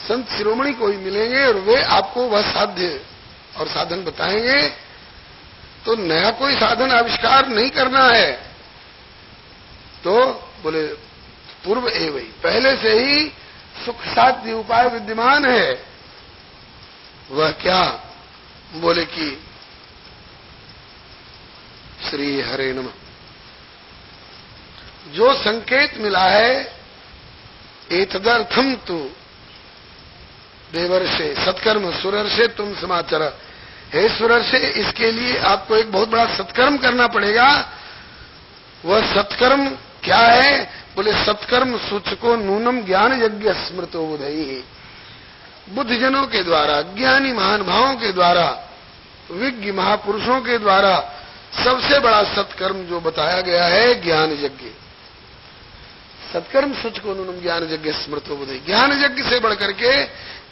संत शिरोमणि को ही मिलेंगे और वे आपको वह साध्य और साधन बताएंगे। तो नया कोई साधन आविष्कार नहीं करना है। तो बोले पूर्व एवं, पहले से ही सुख साध्य उपाय विद्यमान है। वह क्या? बोले कि श्री हरे नमः। जो संकेत मिला है, एतदर्थम तु देवर्षे सत्कर्म सुरर्षे तुम समाचार। हे सुरर्षे, इसके लिए आपको एक बहुत बड़ा सत्कर्म करना पड़ेगा। वह सत्कर्म क्या है? बोले सत्कर्म सूचको नूनम ज्ञान यज्ञ स्मृतो बुधई। बुद्धजनों के द्वारा, ज्ञानी महानुभावों के द्वारा, विज्ञ महापुरुषों के द्वारा सबसे बड़ा सत्कर्म जो बताया गया है, ज्ञान यज्ञ। सत्कर्म सूचको नूनम ज्ञान यज्ञ स्मृतो बुधई। ज्ञान यज्ञ से बढ़कर के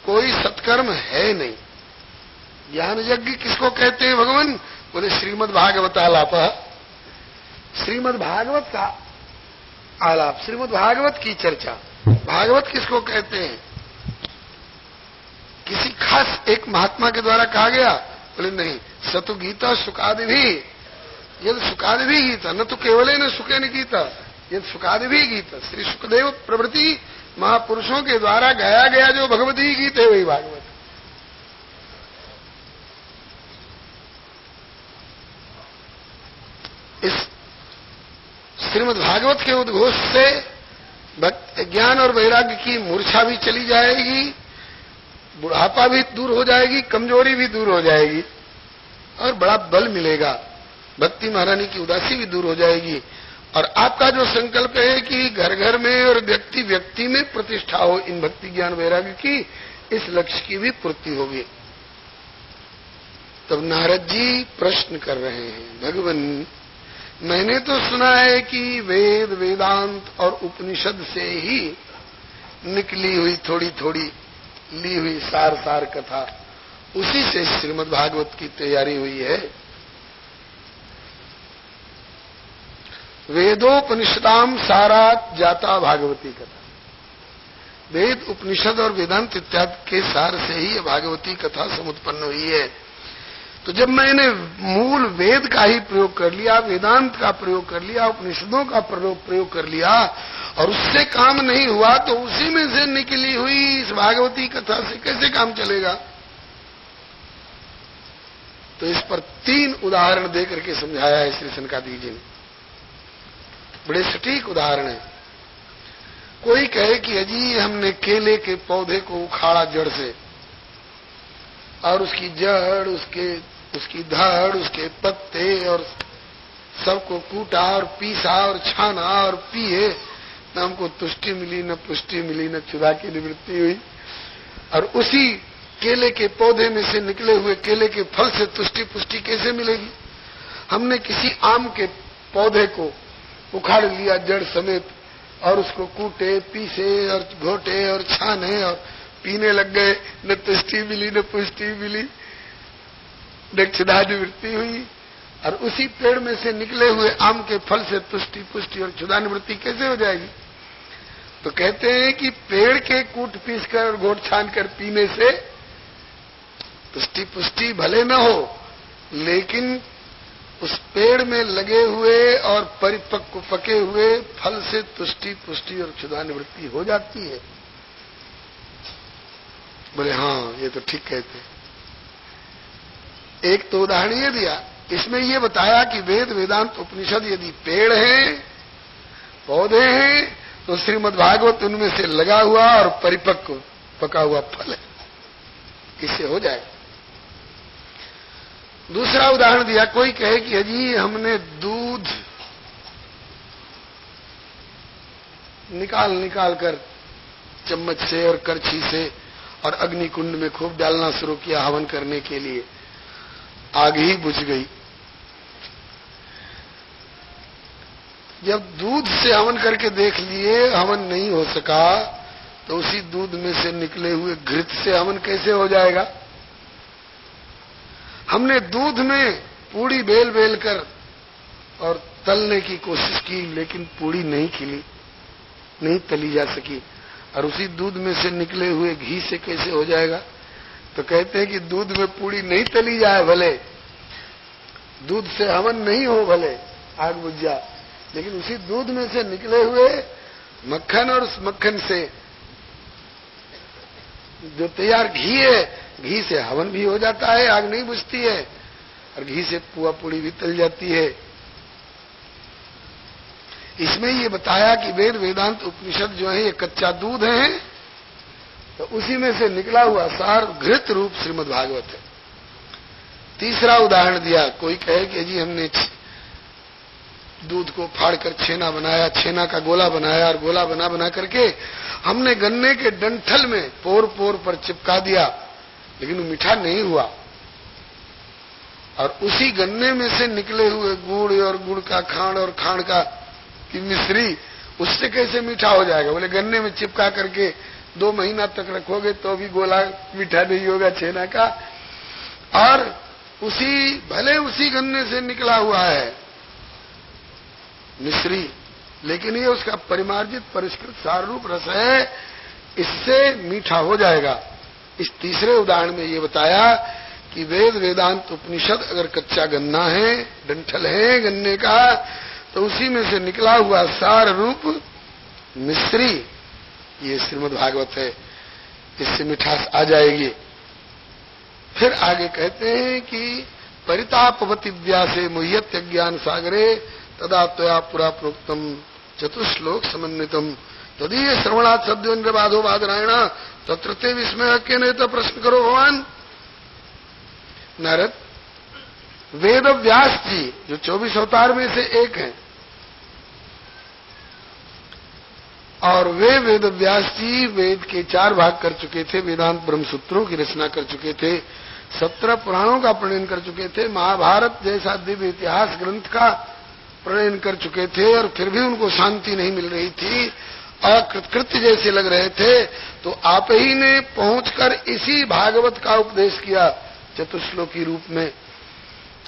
कोई सत्कर्म है नहीं। ज्ञान यज्ञ किसको कहते हैं भगवान? बोले श्रीमद् भागवत आलाप। श्रीमद् भागवत का आलाप, श्रीमद् भागवत की चर्चा। भागवत किसको कहते हैं? किसी खास एक महात्मा के द्वारा कहा गया? बोले नहीं, सतु गीता सुकादि भी, यद सुकादि भी गीता, न तो केवल न सुखे न गीता, यद सुकादि भी गीता। श्री सुखदेव प्रभृति महापुरुषों के द्वारा गाया गया जो भगवती गीत है, वही भागवत। इस श्रीमद् भागवत के उद्घोष से ज्ञान और वैराग्य की मूर्छा भी चली जाएगी, बुढ़ापा भी दूर हो जाएगी, कमजोरी भी दूर हो जाएगी और बड़ा बल मिलेगा। भक्ति महारानी की उदासी भी दूर हो जाएगी। और आपका जो संकल्प है कि घर घर में और व्यक्ति व्यक्ति में प्रतिष्ठा हो इन भक्ति ज्ञान वैराग्य की, इस लक्ष्य की भी पूर्ति होगी। तब नारद जी प्रश्न कर रहे हैं, भगवान मैंने तो सुना है कि वेद वेदांत और उपनिषद से ही निकली हुई थोड़ी थोड़ी ली हुई सार सार कथा, उसी से श्रीमद् भागवत की तैयारी हुई है। वेदोपनिषदाम सारात जाता भागवती कथा। वेद उपनिषद और वेदांत इत्यादि के सार से ही भागवती कथा समुत्पन्न हुई है। तो जब मैंने मूल वेद का ही प्रयोग कर लिया, वेदांत का प्रयोग कर लिया, उपनिषदों का प्रयोग कर लिया और उससे काम नहीं हुआ, तो उसी में से निकली हुई इस भागवती कथा से कैसे काम चलेगा? तो इस पर 3 उदाहरण देकर के समझाया है श्री सनकादिक जी ने। बड़े सटीक उदाहरण है। कोई कहे कि अजी हमने केले के पौधे को उखाड़ा जड़ से और उसकी जड़, उसकी धड़, उसके पत्ते और सबको कूटा और पीसा और छाना और पिए, न हमको तुष्टि मिली, न पुष्टि मिली, न क्षुधा की निवृत्ति हुई। और उसी केले के पौधे में से निकले हुए केले के फल से तुष्टि पुष्टि कैसे मिलेगी? हमने किसी आम के पौधे को उखाड़ लिया जड़ समेत और उसको कूटे, पीसे और घोटे और छाने और पीने लग गए, न तुष्टि मिली, न पुष्टि मिली, न क्षुधा निवृत्ति हुई। और उसी पेड़ में से निकले हुए आम के फल से तुष्टि पुष्टि और क्षुधा निवृत्ति कैसे हो जाएगी? तो कहते हैं कि पेड़ के कूट पीस कर और घोट छान कर पीने से तुष्टि पुष्टि भले न हो, लेकिन उस पेड़ में लगे हुए और परिपक्व पके हुए फल से तुष्टि पुष्टि और क्षुधा निवृत्ति हो जाती है। बोले हाँ, ये तो ठीक कहते हैं। एक तो उदाहरण ये दिया, इसमें ये बताया कि वेद वेदांत उपनिषद यदि पेड़ हैं, पौधे हैं, तो श्रीमद् भागवत उनमें से लगा हुआ और परिपक्व पका हुआ फल है, इससे हो जाए। दूसरा उदाहरण दिया, कोई कहे कि अजी हमने दूध निकाल कर चम्मच से और करछी से और अग्नि कुंड में खूब डालना शुरू किया हवन करने के लिए, आग ही बुझ गई। जब दूध से हवन करके देख लिए हवन नहीं हो सका, तो उसी दूध में से निकले हुए घृत से हवन कैसे हो जाएगा? हमने दूध में पूड़ी बेल बेल कर और तलने की कोशिश की, लेकिन पूड़ी नहीं खिली, नहीं तली जा सकी। और उसी दूध में से निकले हुए घी से कैसे हो जाएगा? तो कहते हैं कि दूध में पूड़ी नहीं तली जाए भले, दूध से हवन नहीं हो भले, आग बुझ जाए, लेकिन उसी दूध में से निकले हुए मक्खन और उस मक्खन से जो तैयार घी है, घी से हवन भी हो जाता है, आग नहीं बुझती है, और घी से पुआ पूड़ी भी तल जाती है। इसमें ये बताया कि वेद वेदांत उपनिषद जो है ये कच्चा दूध है, तो उसी में से निकला हुआ सार घृत रूप श्रीमद् भागवत है। तीसरा उदाहरण दिया, कोई कहे कि जी हमने दूध को फाड़कर छेना बनाया, छेना का गोला बनाया, और गोला बना बना करके हमने गन्ने के डंठल में पोर पोर पर चिपका दिया, लेकिन वो मीठा नहीं हुआ। और उसी गन्ने में से निकले हुए गुड़ और गुड़ का खांड और खांड का की मिश्री, उससे कैसे मीठा हो जाएगा? बोले गन्ने में चिपका करके 2 महीना तक रखोगे तो भी गोला मीठा नहीं होगा छेना का। और भले उसी गन्ने से निकला हुआ है मिश्री, लेकिन ये उसका परिमार्जित परिष्कृत सार रूप रस है, इससे मीठा हो जाएगा। इस तीसरे उदाहरण में ये बताया कि वेद वेदांत उपनिषद अगर कच्चा गन्ना है, डंठल है गन्ने का, तो उसी में से निकला हुआ सार रूप मिश्री ये श्रीमद् भागवत है, इससे मिठास आ जाएगी। फिर आगे कहते हैं कि परितापवती व्यासे मुह्यत ज्ञान सागरे तदा त्वया पुरा प्रोक्तम चतुश्लोक समन्वितम तदीय श्रवणात् सद्वेन्द्र बाधो बादरायण तत्र ते विस्मय के नहीं तो प्रश्न करो भगवान। नारद वेद व्यास जी जो 24 अवतार में से एक हैं, और वे वेद व्यास जी वेद के 4 भाग कर चुके थे, वेदांत ब्रह्म सूत्रों की रचना कर चुके थे, 17 पुराणों का प्रणयन कर चुके थे, महाभारत जैसा दिव्य इतिहास ग्रंथ का प्रणयन कर चुके थे, और फिर भी उनको शांति नहीं मिल रही थी, अकृतकृत्य जैसे लग रहे थे। तो आप ही ने पहुंचकर इसी भागवत का उपदेश किया चतुश्लोकी रूप में,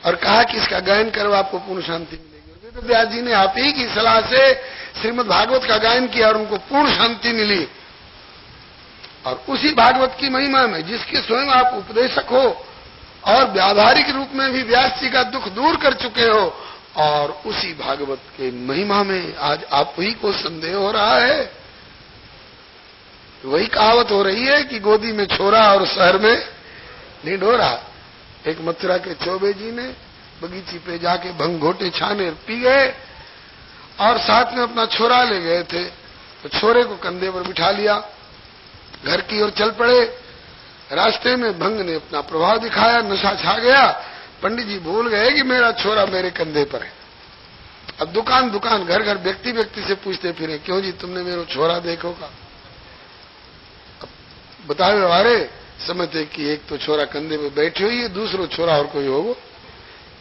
और कहा कि इसका गायन करो आपको पूर्ण शांति मिलेगी। वेद व्यास जी ने आप ही की सलाह से श्रीमद् भागवत का गायन किया और उनको पूर्ण शांति मिली। और उसी भागवत की महिमा में जिसके स्वयं आप उपदेशक हो और व्यावहारिक रूप में भी व्यास जी का दुख दूर कर चुके हो, और उसी भागवत के महिमा में आज आप ही को संदेह हो रहा है। वही कहावत हो रही है कि गोदी में छोरा और शहर में ढिंढोरा। एक मथुरा के चौबे जी ने बगीची पे जाके भंग घोटे छाने पी गए और साथ में अपना छोरा ले गए थे, तो छोरे को कंधे पर बिठा लिया, घर की ओर चल पड़े। रास्ते में भंग ने अपना प्रभाव दिखाया, नशा छा गया, पंडित जी भूल गए कि मेरा छोरा मेरे कंधे पर है। अब दुकान दुकान घर घर व्यक्ति व्यक्ति से पूछते फिरे, क्यों जी तुमने मेरा छोरा देखोगा? बताओ हमारे समझते कि एक तो छोरा कंधे पे बैठे हुई है, दूसरो छोरा और कोई होगा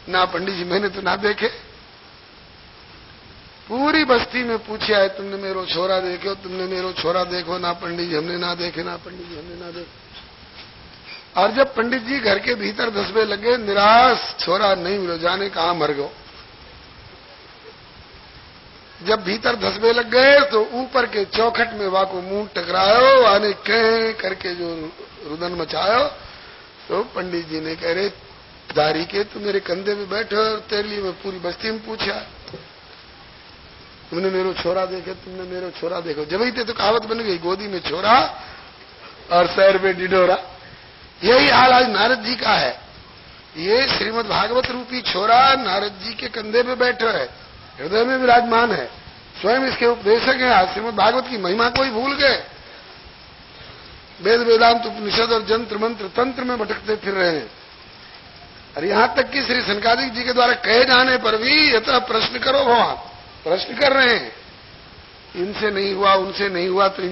ना। पंडित जी मैंने तो ना देखे। पूरी बस्ती में पूछा है, तुमने मेरो छोरा देखो, तुमने मेरो छोरा देखो? ना पंडित जी हमने ना देखे, ना पंडित जी हमने ना देखे। और जब पंडित जी घर के भीतर धसबे लगे, निराश, छोरा नहीं मिलो, जाने कहां मर गो। जब भीतर धसबे लग गए तो ऊपर के चौखट में वाको मुंह टकरायो, आने कह करके जो रुदन मचायो, तो पंडित जी ने कह रहे दारी के तू मेरे कंधे में बैठो, और तेरे लिए मैं पूरी बस्ती में पूछा, तुमने मेरो छोरा देखे, तुमने मेरो छोरा देखो। जब ही थे तो कहावत बन गई, गोदी में छोरा और शहर में ढिढोरा। यही हाल आज नारद जी का है। ये श्रीमद् भागवत रूपी छोरा नारद जी के कंधे पे बैठा है, हृदय में विराजमान है, स्वयं इसके उपदेशक हैं। आज श्रीमद् भागवत की महिमा कोई भूल गए, वेद वेदांत उपनिषद और जंत्र मंत्र तंत्र में भटकते फिर रहे हैं। और यहां तक कि श्री सनकादिक जी के द्वारा कहे जाने पर भी यथा प्रश्न करो भगवान, प्रश्न कर रहे हैं, इनसे नहीं हुआ, उनसे नहीं हुआ, तो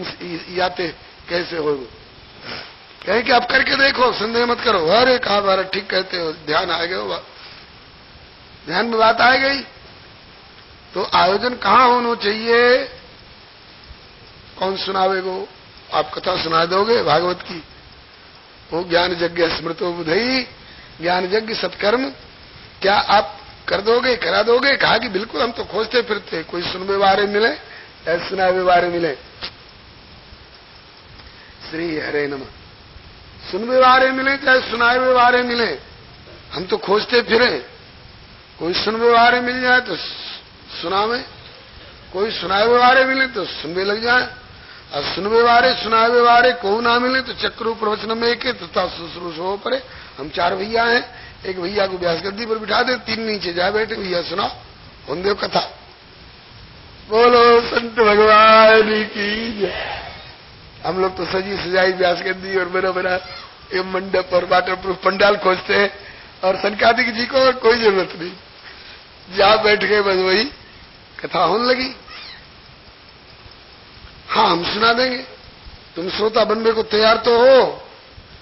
याते कैसे हो? कहे कि आप करके देखो, संदेह मत करो। अरे कहा बार ठीक कहते हो, ध्यान आ गया, ध्यान में बात आ गई। तो आयोजन कहाँ होना चाहिए? कौन सुनावेगो? आप कथा सुना दोगे भागवत की? वो ज्ञान यज्ञ स्मृतो बुधई, ज्ञान यज्ञ सत्कर्म क्या आप कर दोगे, करा दोगे? कहा कि बिल्कुल, हम तो खोजते फिरते, कोई सुनवे वारे मिले, सुनावे वारे मिले। श्री हरे नमः। सुनवे वारे मिले चाहे सुनाए हुए वारे मिले, हम तो खोजते फिरे। कोई सुनवे वारे मिल जाए तो सुनावे, कोई सुनाए हुए वारे मिले तो सुनवे लग जाए, और सुनवे वारे सुनाए हुए वारे को ना मिले तो चक्रू प्रवचन में एक तथा शुश्रूष हो पड़े। हम 4 भैया हैं, एक भैया को व्यास गद्दी पर बिठा दे, 3 नीचे जा बैठे, भैया सुनाओ, होने दो कथा। बोलो संत भगवान की जय। हम लोग तो सजी सजाई व्यास गद्दी और बड़ा बड़ा ये मंडप और वाटर प्रूफ पंडाल खोजते हैं, और सनकादिक जी को कोई जरूरत नहीं, जहां बैठ गए बस वही कथा होने लगी। हाँ, हम सुना देंगे, तुम श्रोता बनने को तैयार तो हो,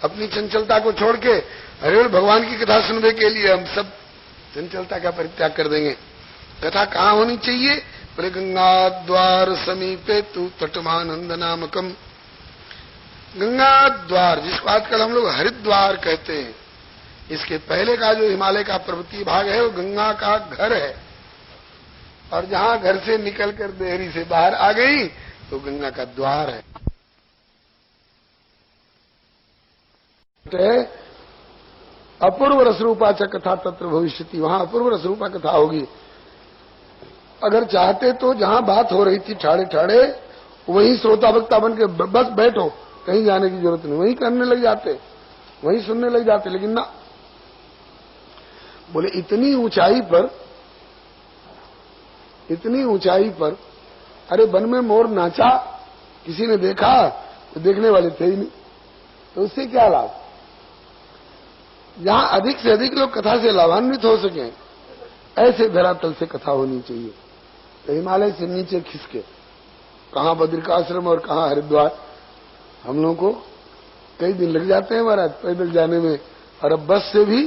अपनी चंचलता को छोड़ के। अरे भगवान की कथा सुनने के लिए हम सब चंचलता का परित्याग कर देंगे। कथा कहाँ होनी चाहिए? बोले गंगा द्वार समीपे तू तटमानंद नामकम। गंगा द्वार, जिसको आजकल हम लोग हरिद्वार कहते हैं, इसके पहले का जो हिमालय का पर्वतीय भाग है वो गंगा का घर है, और जहां घर से निकलकर देहरी से बाहर आ गई तो गंगा का द्वार है। अपूर्व रसरूपा च कथा तत्र भविष्यति, वहां अपूर्व रसरूपा कथा होगी। अगर चाहते तो जहां बात हो रही थी ठाड़े ठाड़े वहीं श्रोता वक्ता बन के बस बैठो, कहीं जाने की जरूरत नहीं, वहीं करने लग जाते, वहीं सुनने लग जाते। लेकिन ना, बोले इतनी ऊंचाई पर, अरे वन में मोर नाचा, किसी ने देखा? तो देखने वाले थे ही नहीं, तो उससे क्या लाभ? जहां अधिक से अधिक लोग कथा से लाभान्वित हो सकें, ऐसे धरातल से कथा होनी चाहिए। तो हिमालय से नीचे खिसके, कहां बद्रिकाश्रम और कहां हरिद्वार, हम लोगों को कई दिन लग जाते हैं महाराज पैदल जाने में, और अब बस से भी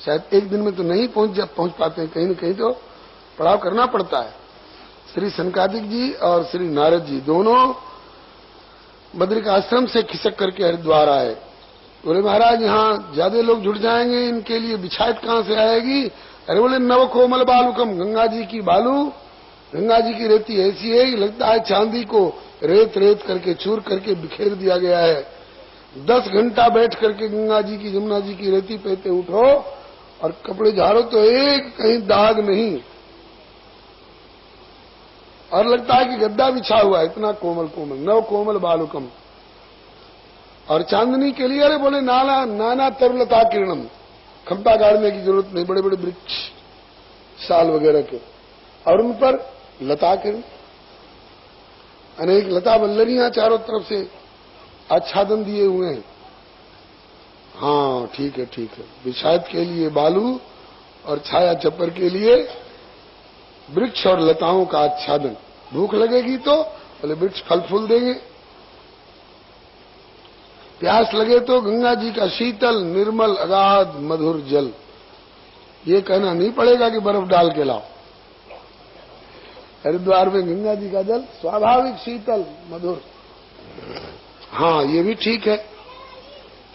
शायद एक दिन में तो नहीं पहुंच पाते हैं, कहीं न कहीं तो पड़ाव करना पड़ता है। श्री सनकादिक जी और श्री नारद जी दोनों बद्रिकाश्रम से खिसक करके हरिद्वार आए। बोले महाराज यहाँ ज्यादा लोग जुट जाएंगे, इनके लिए बिछायत कहां से आएगी? अरे बोले नव कोमल बालुकम, गंगा जी की बालू, गंगा जी की रेती ऐसी है कि लगता है चांदी को रेत रेत करके चूर करके बिखेर दिया गया है। 10 घंटा बैठ करके गंगा जी की जमुना जी की रेती पे उठो और कपड़े झाड़ो तो एक कहीं दाग नहीं, और लगता है कि गद्दा बिछा हुआ है, इतना कोमल कोमल, नव कोमल बालुकम। और चांदनी के लिए अरे बोले नाना नाना तरुलता किरणम, खंपा गाड़ने की जरूरत नहीं, बड़े बड़े वृक्ष साल वगैरह के, और उन पर लता किरण, अनेक लता वल्लरियां चारों तरफ से आच्छादन दिए हुए हैं। हाँ ठीक है, ठीक है, विषाद के लिए बालू और छाया चप्पर के लिए वृक्ष और लताओं का आच्छादन। भूख लगेगी तो बोले वृक्ष फल फूल देंगे, प्यास लगे तो गंगा जी का शीतल निर्मल अगाध मधुर जल। ये कहना नहीं पड़ेगा कि बर्फ डाल के लाओ, हरिद्वार में गंगा जी का जल स्वाभाविक शीतल मधुर। हाँ ये भी ठीक है,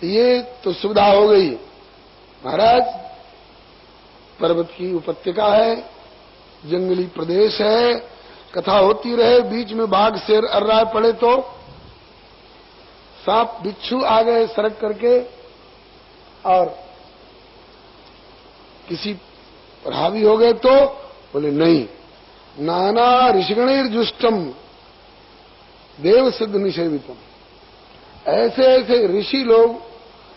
ये तो सुविधा हो गई। महाराज पर्वत की उपत्यका है, जंगली प्रदेश है, कथा होती रहे, बीच में बाघ शेर अर्राए पड़े तो, सांप बिच्छू आ गए सड़क करके और किसी पर हावी हो गए तो बोले नहीं, नाना ऋषिगणेर जुष्टम देव सिद्ध निषेवितम। ऐसे ऐसे ऋषि लोग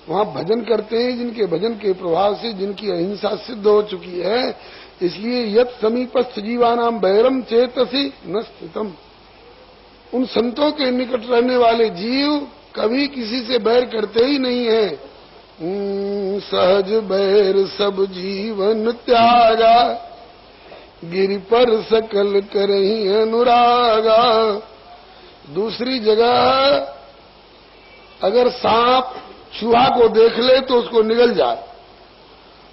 वहां भजन करते हैं जिनके भजन के प्रभाव से जिनकी अहिंसा सिद्ध हो चुकी है। इसलिए यत समीपस्थ जीवानाम बैरम चेतसी न स्थितम, उन संतों के निकट रहने वाले जीव कभी किसी से बैर करते ही नहीं है। सहज बैर सब जीवन त्यागा, गिरि पर सकल करही अनुरागा। दूसरी जगह अगर सांप चूहा को देख ले तो उसको निगल जाए,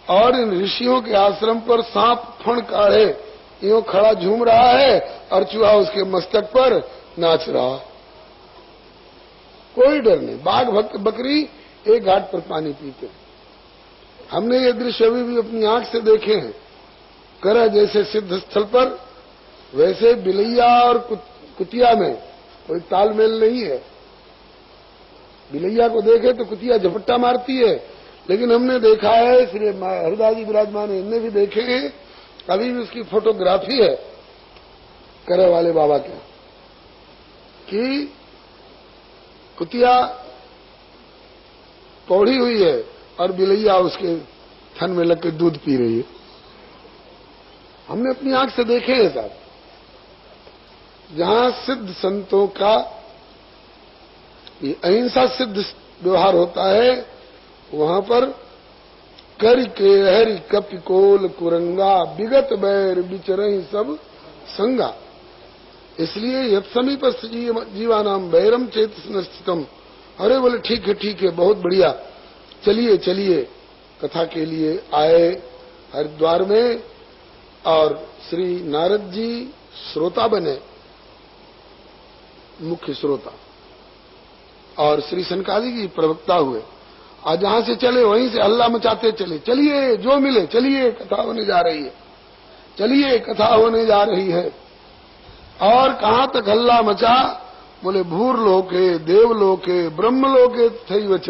और इन ऋषियों के आश्रम पर सांप फण काढ़े यूं खड़ा झूम रहा है और चूहा उसके मस्तक पर नाच रहा, कोई डर नहीं। बाघ भक्त बकरी एक घाट पर पानी पीते। हमने ये दृश्य अभी भी अपनी आंख से देखे हैं। करह जैसे सिद्ध स्थल पर वैसे बिलैया और कुतिया में कोई तालमेल नहीं है। बिलैया को देखे तो कुतिया झपट्टा मारती है, लेकिन हमने देखा है, श्री हरिदास जी विराजमान इनने भी देखे हैं, अभी भी उसकी फोटोग्राफी है करे वाले बाबा के, कि कुतिया पौड़ी हुई है और बिलैया उसके थन में लग के दूध पी रही है। हमने अपनी आंख से देखे हैं साहब। जहां सिद्ध संतों का ये अहिंसा सिद्ध व्यवहार होता है, वहां पर कर के हरि कपिकोल कुरंगा विगत बैर बिचरहि सब संगा। इसलिए यत समीप जीवानाम बैरम चेतस स्थितम। अरे बोले ठीक है बहुत बढ़िया, चलिए चलिए। कथा के लिए आए हरिद्वार में और श्री नारद जी श्रोता बने, मुख्य श्रोता, और श्री सनकादि जी प्रवक्ता हुए। और जहां से चले वहीं से हल्ला मचाते चले, चलिए जो मिले चलिए, कथा होने जा रही है, चलिए कथा होने जा रही है। और कहां तक हल्ला मचा? बोले भूरलोके देवलोके ब्रह्मलोके थई वच।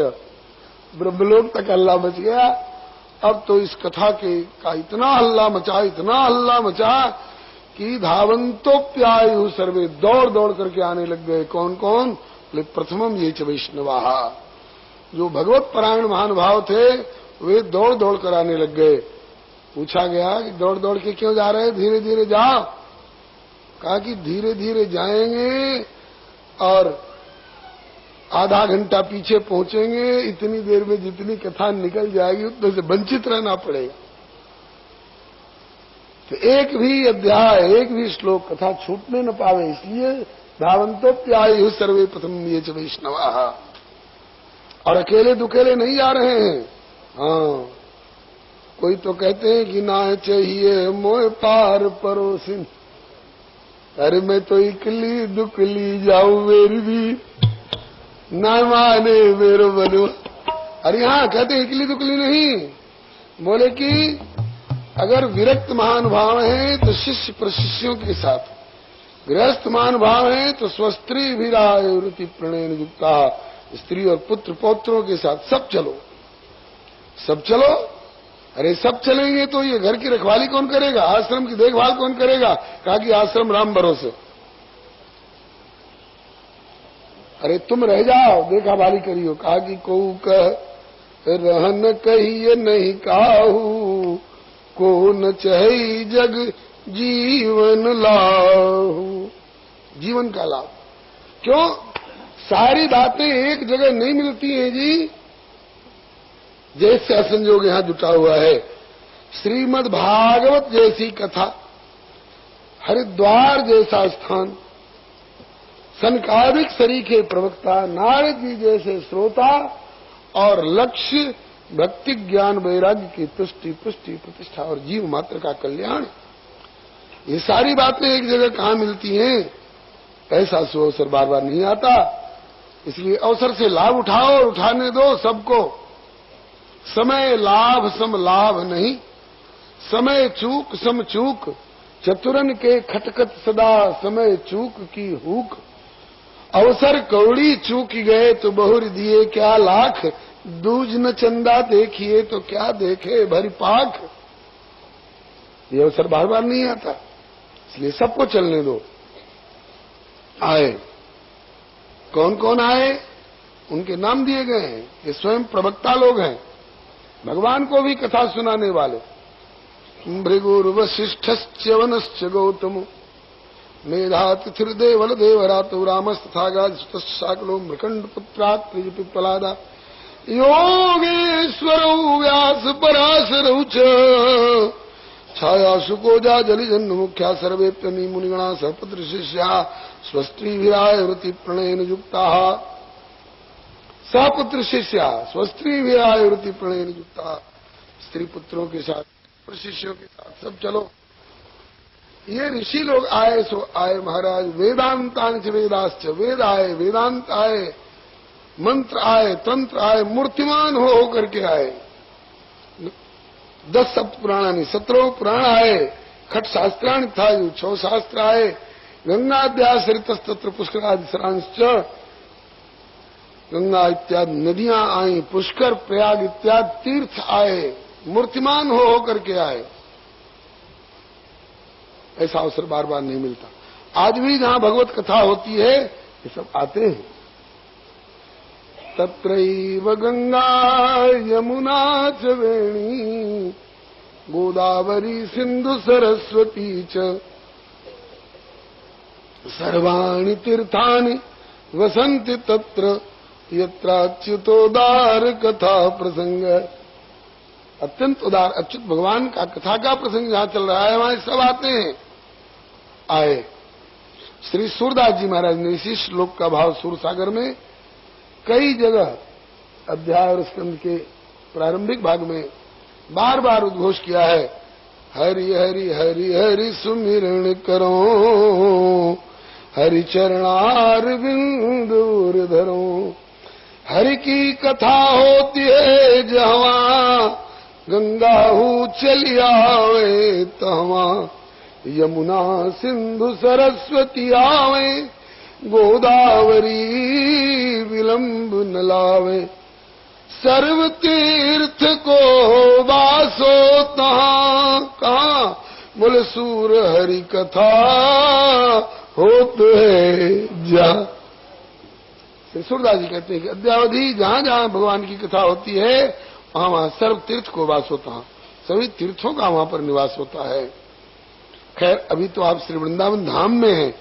ब्रह्मलोक तक हल्ला मच गया। अब तो इस कथा का इतना हल्ला मचा कि धावंतोप्यायु सर्वे, दौड़ दौड़ करके आने लग गए। कौन कौन? बोले प्रथमम ये च वैष्णवाहा, जो भगवत परायण महानुभाव थे वे दौड़ दौड़ कर आने लग गए। पूछा गया कि दौड़ दौड़ के क्यों जा रहे हैं, धीरे धीरे जाओ। कहा कि धीरे धीरे जाएंगे और आधा घंटा पीछे पहुंचेंगे, इतनी देर में जितनी कथा निकल जाएगी उतने से वंचित रहना पड़ेगा। तो एक भी अध्याय, एक भी श्लोक कथा छूटने न पावे, इसलिए धावंतोप्यायु सर्वे प्रथम ये च वैष्णवाः। और अकेले दुकेले नहीं जा रहे हैं। हाँ, कोई तो कहते हैं कि ना चाहिए मोह पार परोसिन, अरे मैं तो इकली दुकली जाऊं मेरी भी ना माने मेरो बनो। अरे हाँ, कहते इकली दुकली नहीं, बोले कि अगर विरक्त महानुभाव है तो शिष्य प्रशिष्यों के साथ, गृहस्थ महानुभाव है तो स्वस्त्री विरायुति प्रणयन युक्ता, स्त्री और पुत्र पौत्रों के साथ सब चलो, सब चलो। अरे सब चलेंगे तो ये घर की रखवाली कौन करेगा, आश्रम की देखभाल कौन करेगा? कहा कि आश्रम राम भरोसे। अरे तुम रह जाओ, देखा भाली करियो। कहा कि को कह रहन कहिए नहीं काहू, को न चही जग जीवन लाहू। जीवन का लाभ क्यों? सारी बातें एक जगह नहीं मिलती हैं जी। जैसे असंजोग यहां जुटा हुआ है, श्रीमद् भागवत जैसी कथा, हरिद्वार जैसा स्थान, सनकादिक सरीखे प्रवक्ता, नारद जी जैसे श्रोता, और लक्ष्य भक्ति ज्ञान वैराग्य की तुष्टि पुष्टि प्रतिष्ठा और जीव मात्र का कल्याण। ये सारी बातें एक जगह कहां मिलती हैं? ऐसा सुअवसर बार बार नहीं आता। इसलिए अवसर से लाभ उठाओ और उठाने दो सबको। समय लाभ सम लाभ नहीं, समय चूक सम चूक, चतुरन के खटखट सदा समय चूक की हुक। अवसर कौड़ी चूक गए तो बहुर दिए क्या लाख, दूज न चंदा देखिए तो क्या देखे भरी पाख। ये अवसर बार बार नहीं आता, इसलिए सबको चलने दो। आए, कौन कौन आए उनके नाम दिए गए हैं। ये स्वयं प्रवक्ता लोग हैं, भगवान को भी कथा सुनाने वाले। भृगुर्वशिष्ठश्च वनश्च गौतमो, मेधातिथिर्देवल देवरातो रामस्तथागाजसुतशाकलो मृकण्डपुत्रात् प्रियपिप्पलादा, योगेश्वरौ व्यास पराशरौ च छाया सुकोजा जलिजन्मुख्या सर्वेप्यमी मुनिगणा सहपुत्र शिष्या स्वस्त्रीभिराय वृत्ति प्रणयन युक्ताः। सपुत्र शिष्या स्वस्त्रीभिराय वृत्ति प्रणयन युक्ताः, स्त्री पुत्रों के साथ शिष्यों के साथ सब चलो। ये ऋषि लोग आए सो आए महाराज। वेदांतांच वेदाश्च, वेद आए, वेदांत आए, मंत्र आए, तंत्र आए, मूर्तिमान हो करके आए। 10 सप्त पुराणानी 17 पुराण आए, खट शास्त्राणि था 6 शास्त्र आए, गंगाद्यासरितस्तत्र पुष्करादि सरांश्च। गंगा इत्यादि नदियां आई, पुष्कर प्रयाग इत्यादि तीर्थ आए, मूर्तिमान हो करके आए। ऐसा अवसर बार बार नहीं मिलता। आज भी जहां भगवत कथा होती है ये सब आते हैं। तत्रैव गंगा यमुना च वेणी गोदावरी सिंधु सरस्वती च सर्वाणि तीर्थानि वसन्ति तत्र यत्राच्युतोदार कथा प्रसंग। अत्यंत उदार अच्युत भगवान का कथा का प्रसंग जहां चल रहा है वहां सब आते हैं, आए। श्री सूरदास जी महाराज ने इसी श्लोक का भाव सूरसागर में कई जगह अध्याय और स्कंद के प्रारंभिक भाग में बार बार उद्घोष किया है। हरि हरि हरि हरि सुमिरन करो, हरि चरणार बिंदुर धरो। हरि की कथा होती है जहाँ, गंगा हूँ चली आवे तहाँ। यमुना सिंधु सरस्वती आवे, गोदावरी विलंब न लावे। सर्व तीर्थ को वासो तहाँ, कहाँ बोले सूर हरि कथा होत है जहाँ। श्री सूरदास जी कहते हैं कि अद्यावधि जहां जहां भगवान की कथा होती है वहां वहां सर्व तीर्थ को वास होता है, सभी तीर्थों का वहां पर निवास होता है। खैर अभी तो आप श्री वृंदावन धाम में हैं,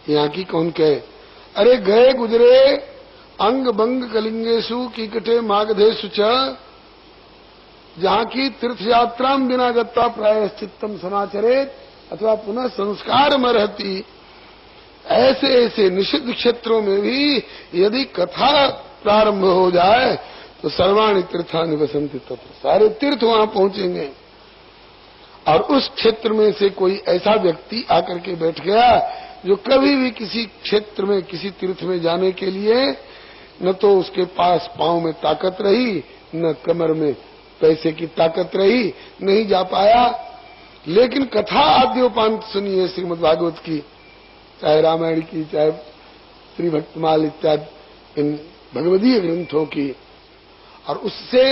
यहाँ की कौन कहे। अरे गए गुजरे अंग बंग कलिंगेशु कीकटे मागधेशु च, जहाँ की तीर्थ यात्रा बिना गत्ता प्रायश्चित्तम समाचरेत अथवा पुनः संस्कार में रहती। ऐसे ऐसे निषिद्ध क्षेत्रों में भी यदि कथा प्रारंभ हो जाए तो सर्वाणि तीर्थानि वसन्ति तत्र, सारे तीर्थ वहां पहुंचेंगे। और उस क्षेत्र में से कोई ऐसा व्यक्ति आकर के बैठ गया जो कभी भी किसी क्षेत्र में किसी तीर्थ में जाने के लिए न तो उसके पास पांव में ताकत रही, न कमर में पैसे की ताकत रही, नहीं जा पाया। लेकिन कथा आद्योपांत सुनिए श्रीमद् भागवत की, चाहे रामायण की, चाहे श्री भक्तमाल इत्यादि इन भगवदीय ग्रंथों की। और उससे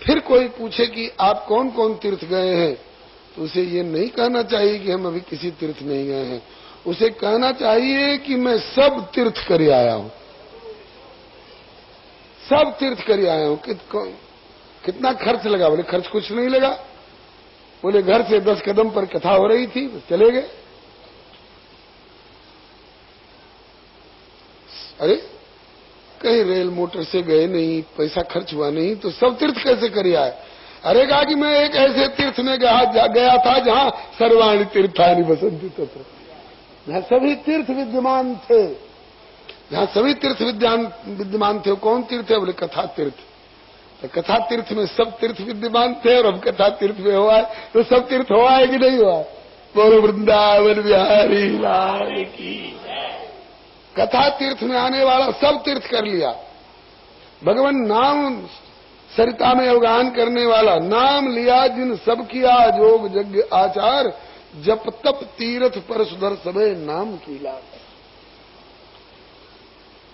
फिर कोई पूछे कि आप कौन कौन तीर्थ गए हैं, तो उसे ये नहीं कहना चाहिए कि हम अभी किसी तीर्थ नहीं गए हैं। उसे कहना चाहिए कि मैं सब तीर्थ कर आया हूं, सब तीर्थ कर आया हूं। कितना खर्च लगा? बोले खर्च कुछ नहीं लगा। बोले घर से 10 कदम पर कथा हो रही थी, बस चले गए। अरे कहीं रेल मोटर से गए नहीं, पैसा खर्च हुआ नहीं, तो सब तीर्थ कैसे कर आए? अरे कहा कि मैं एक ऐसे तीर्थ में गया था जहां सर्वाणि तीर्थानि वसन्ति तत्र, जहां सभी तीर्थ विद्यमान थे, जहां सभी तीर्थ विद्यमान थे। कौन तीर्थ है? बोले कथा तीर्थ। तो कथा तीर्थ में सब तीर्थ विद्यमान थे और अब कथा तीर्थ में हुआ है, तो सब तीर्थ हुआ है कि नहीं हुआ? बोलो वृंदावन बिहारी लाल की। कथा तीर्थ में आने वाला सब तीर्थ कर लिया। भगवान नाम सरिता में अवगाहन करने वाला, नाम लिया जिन सब किया जोग यज्ञ आचार, जप तप तीर्थ पर सुधर सबे नाम की लाल।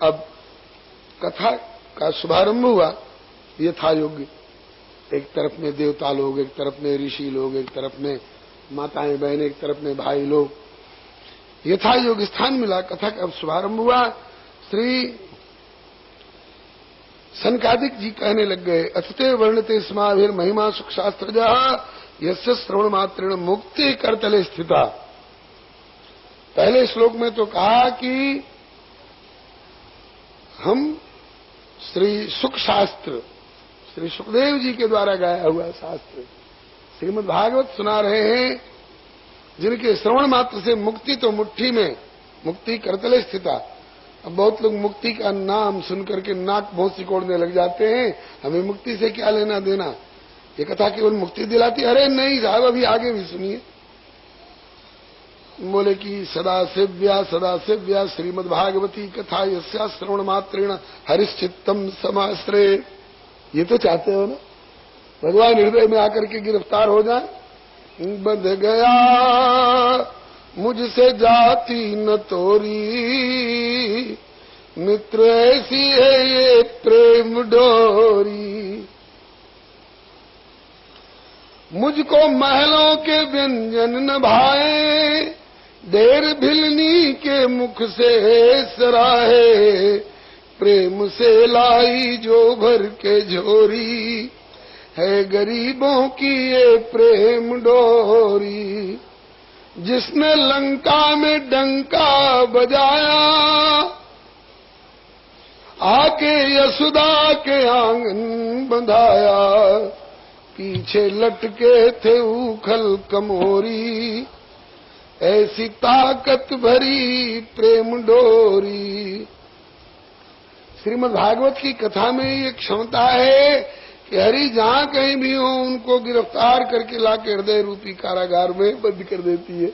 अब कथा का शुभारंभ हुआ यथा योग्य। एक तरफ में देवता लोग, एक तरफ में ऋषि लोग, एक तरफ में माताएं बहनें, एक तरफ में भाई लोग, यथा योग स्थान मिला। कथा का शुभारंभ हुआ। श्री सनकादिक जी कहने लग गए, अथते वर्णते स्माभिर महिमा सुख शास्त्रजा यस्य श्रवण मात्रेण मुक्ति करतले स्थिता। पहले श्लोक में तो कहा कि हम श्री सुख शास्त्र, श्री सुखदेव जी के द्वारा गाया हुआ शास्त्र श्रीमद् भागवत सुना रहे हैं, जिनके श्रवण मात्र से मुक्ति तो मुट्ठी में, मुक्ति करतले स्थिता। अब बहुत लोग मुक्ति का नाम सुनकर के नाक बहुत सिकोड़ने लग जाते हैं, हमें मुक्ति से क्या लेना देना, ये कथा केवल मुक्ति दिलाती। अरे नहीं साहब, अभी आगे भी सुनिए। बोले कि सदा सेव्या श्रीमद् भागवती कथा यस्या श्रवण मात्रेण हरिश्चित्तम समाश्रे। ये तो चाहते हो ना भगवान हृदय में आकर के गिरफ्तार हो जाए। बंध गया मुझसे जाति न तोरी, मित्र ऐसी है ये प्रेम डोरी। मुझको महलों के व्यंजन न भाए, देर भिलनी के मुख से सराहे। प्रेम से लाई जो भर के झोरी, है गरीबों की ये प्रेम डोरी। जिसने लंका में डंका बजाया, आके यशोदा के आंगन बंधाया। पीछे लटके थे उखल कमोरी, ऐसी ताकत भरी प्रेम डोरी। श्रीमद् भागवत की कथा में ये क्षमता है कि हरि जहां कहीं भी हो उनको गिरफ्तार करके लाके हृदय रूपी कारागार में बंद कर देती है।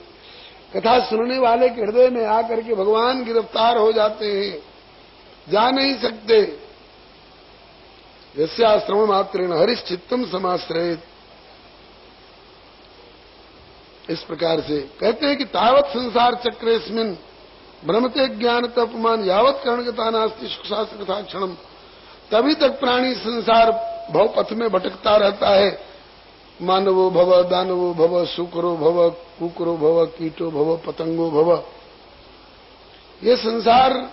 कथा सुनने वाले के हृदय में आकर के भगवान गिरफ्तार हो जाते हैं, जा नहीं सकते। यस्याश्रम मात्रेण हरिश्चित्तम समाश्रयेत। इस प्रकार से कहते हैं कि तावत संसार चक्रेस्मिन् भ्रमते ज्ञान तपमान यावत कर्णगता नास्ति सुख शास्त्र कथा क्षणम। तभी तक प्राणी संसार भव पथ में भटकता रहता है। मानवो भव, दानवो भव, शुक्रो भव, कुकरो भव, कीटो भव, पतंगो भव। ये संसार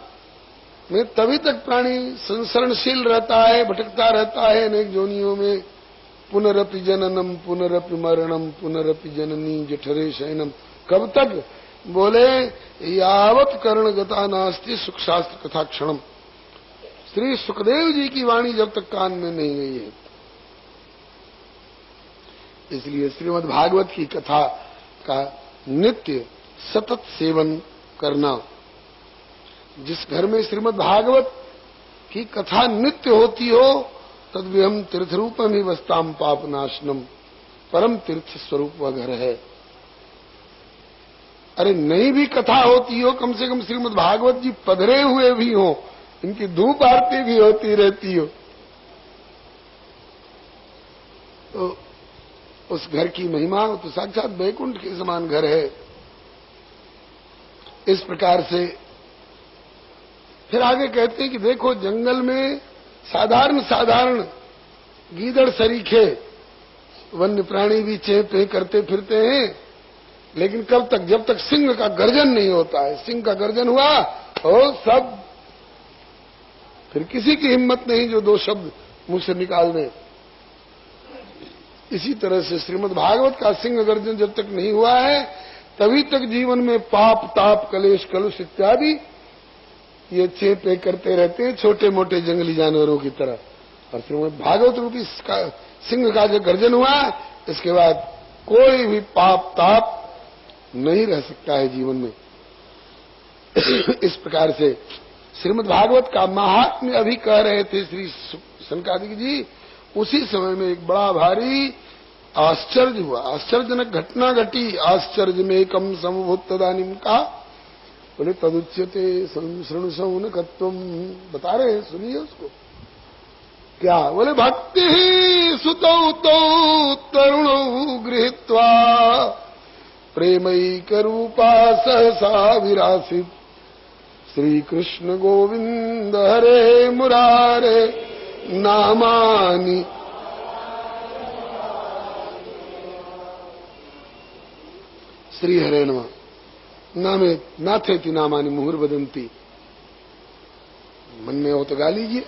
में तभी तक प्राणी संसरणशील रहता है, भटकता रहता है अनेक जोनियों में। पुनरपि जननम पुनरपि मरणम पुनरपि जननी जठरे शयनम। कब तक? बोले यावत कर्णगता नास्ति सुख शास्त्र कथा क्षणम। श्री सुखदेव जी की वाणी जब तक कान में नहीं गई है। इसलिए श्रीमद् भागवत की कथा का नित्य सतत सेवन करना। जिस घर में श्रीमद् भागवत की कथा नित्य होती हो, तद्विहम तीर्थरूपम ही वस्ताम पाप नाशनम। परम तीर्थ स्वरूप वह घर है। अरे नहीं भी कथा होती हो, कम से कम श्रीमद् भागवत जी पधरे हुए भी हो, इनकी धूप आरती भी होती रहती हो, तो उस घर की महिमा तो साक्षात वैकुंठ के समान घर है। इस प्रकार से फिर आगे कहते हैं कि देखो जंगल में साधारण साधारण गीदड़ सरीखे वन्य प्राणी भी चें-पें करते फिरते हैं, लेकिन कब तक? जब तक सिंह का गर्जन नहीं होता है। सिंह का गर्जन हुआ और सब, फिर किसी की हिम्मत नहीं जो दो शब्द मुंह से निकाल दे। इसी तरह से श्रीमद् भागवत का सिंह गर्जन जब तक नहीं हुआ है, तभी तक जीवन में पाप ताप कलेश कलुष इत्यादि ये चेपे करते रहते हैं, छोटे मोटे जंगली जानवरों की तरह। और श्रीमद् भागवत रूपी सिंह का जो गर्जन हुआ, इसके बाद कोई भी पाप ताप नहीं रह सकता है जीवन में। इस प्रकार से श्रीमद् भागवत का महात्म्य अभी कह रहे थे श्री सनकादिक जी। उसी समय में एक बड़ा भारी आश्चर्य हुआ, आश्चर्यजनक घटना घटी। आश्चर्य में एकम समभूत तदानीम का बोले तदुच्यते शृणु शौनकत्वम। बता रहे हैं, सुनिए उसको। क्या बोले? भक्ति सुतौ तौ तरुणौ गृहीत्वा प्रेमैक रूपा सहसा विरासित। श्री कृष्ण गोविंद हरे मुरारे नामानि। श्री हरे नमः। नामे नाथेति नामानि मुहुर्वदन्ति। मन में हो तो गा लीजिए।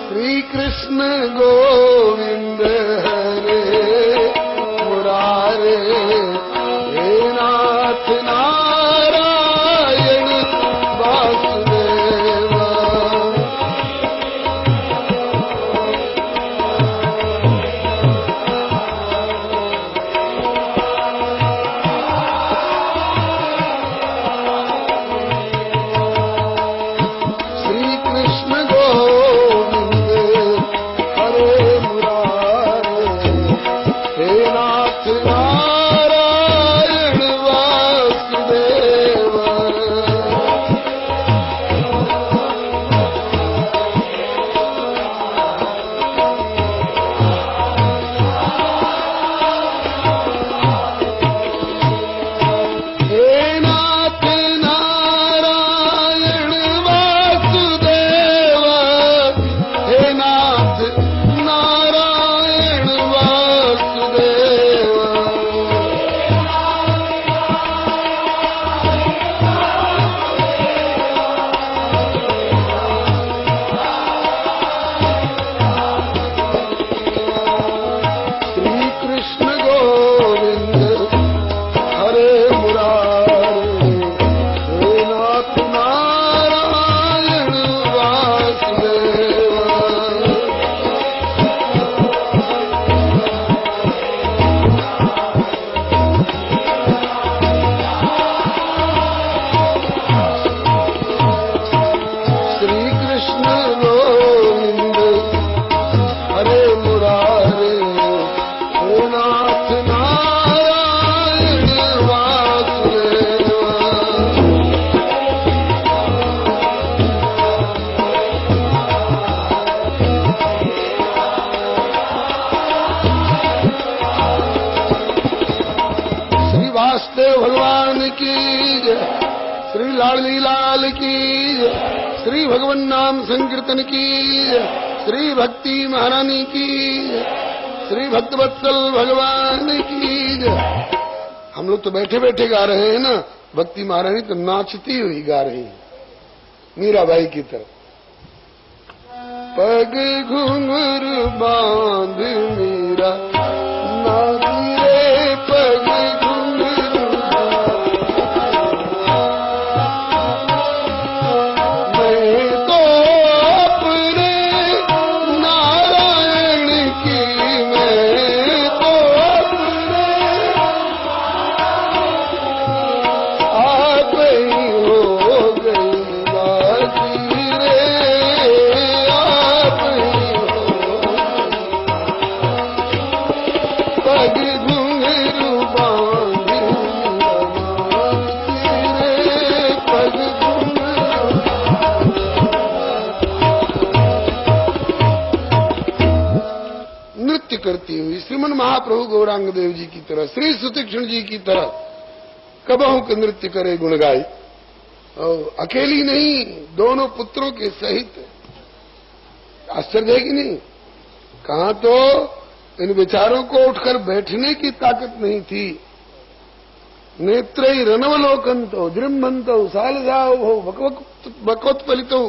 श्री कृष्ण गोविंद हरे मुरारे हे नाथ नारायण वासुदेव। श्री कृष्ण गोविंद हरे मुरारे भगवान की जय, श्री लाडली लाल की जय, श्री भगवान नाम संकीर्तन की जय, श्री भक्ति महारानी की जय, श्री भक्तवत्सल भगवान की जय। हम लोग तो बैठे बैठे गा रहे हैं ना, भक्ति महारानी तो नाचती हुई गा रही है, मीराबाई की तरह। पग घुंघरू बांध मीरा नाची रे, पग घुंघरू मैं तो अपने नारायण की, मैं तो अपने आप ही हो गई बाजी रे, आप ही पग घुंघरू बांध रे, पग घुंघरू। नृत्य करती हुई श्रीमन महाप्रभु गौरांग देव जी की तरह, श्री सुतीक्ष्ण जी की तरह कबहू के नृत्य करे गुण गाय। और अकेली नहीं, दोनों पुत्रों के सहित। आश्चर्य है कि नहीं? कहां तो इन विचारों को उठकर बैठने की ताकत नहीं थी। नेत्रई रनवलोकंतो जृंभंतो सालजाओ बकोत्पलितो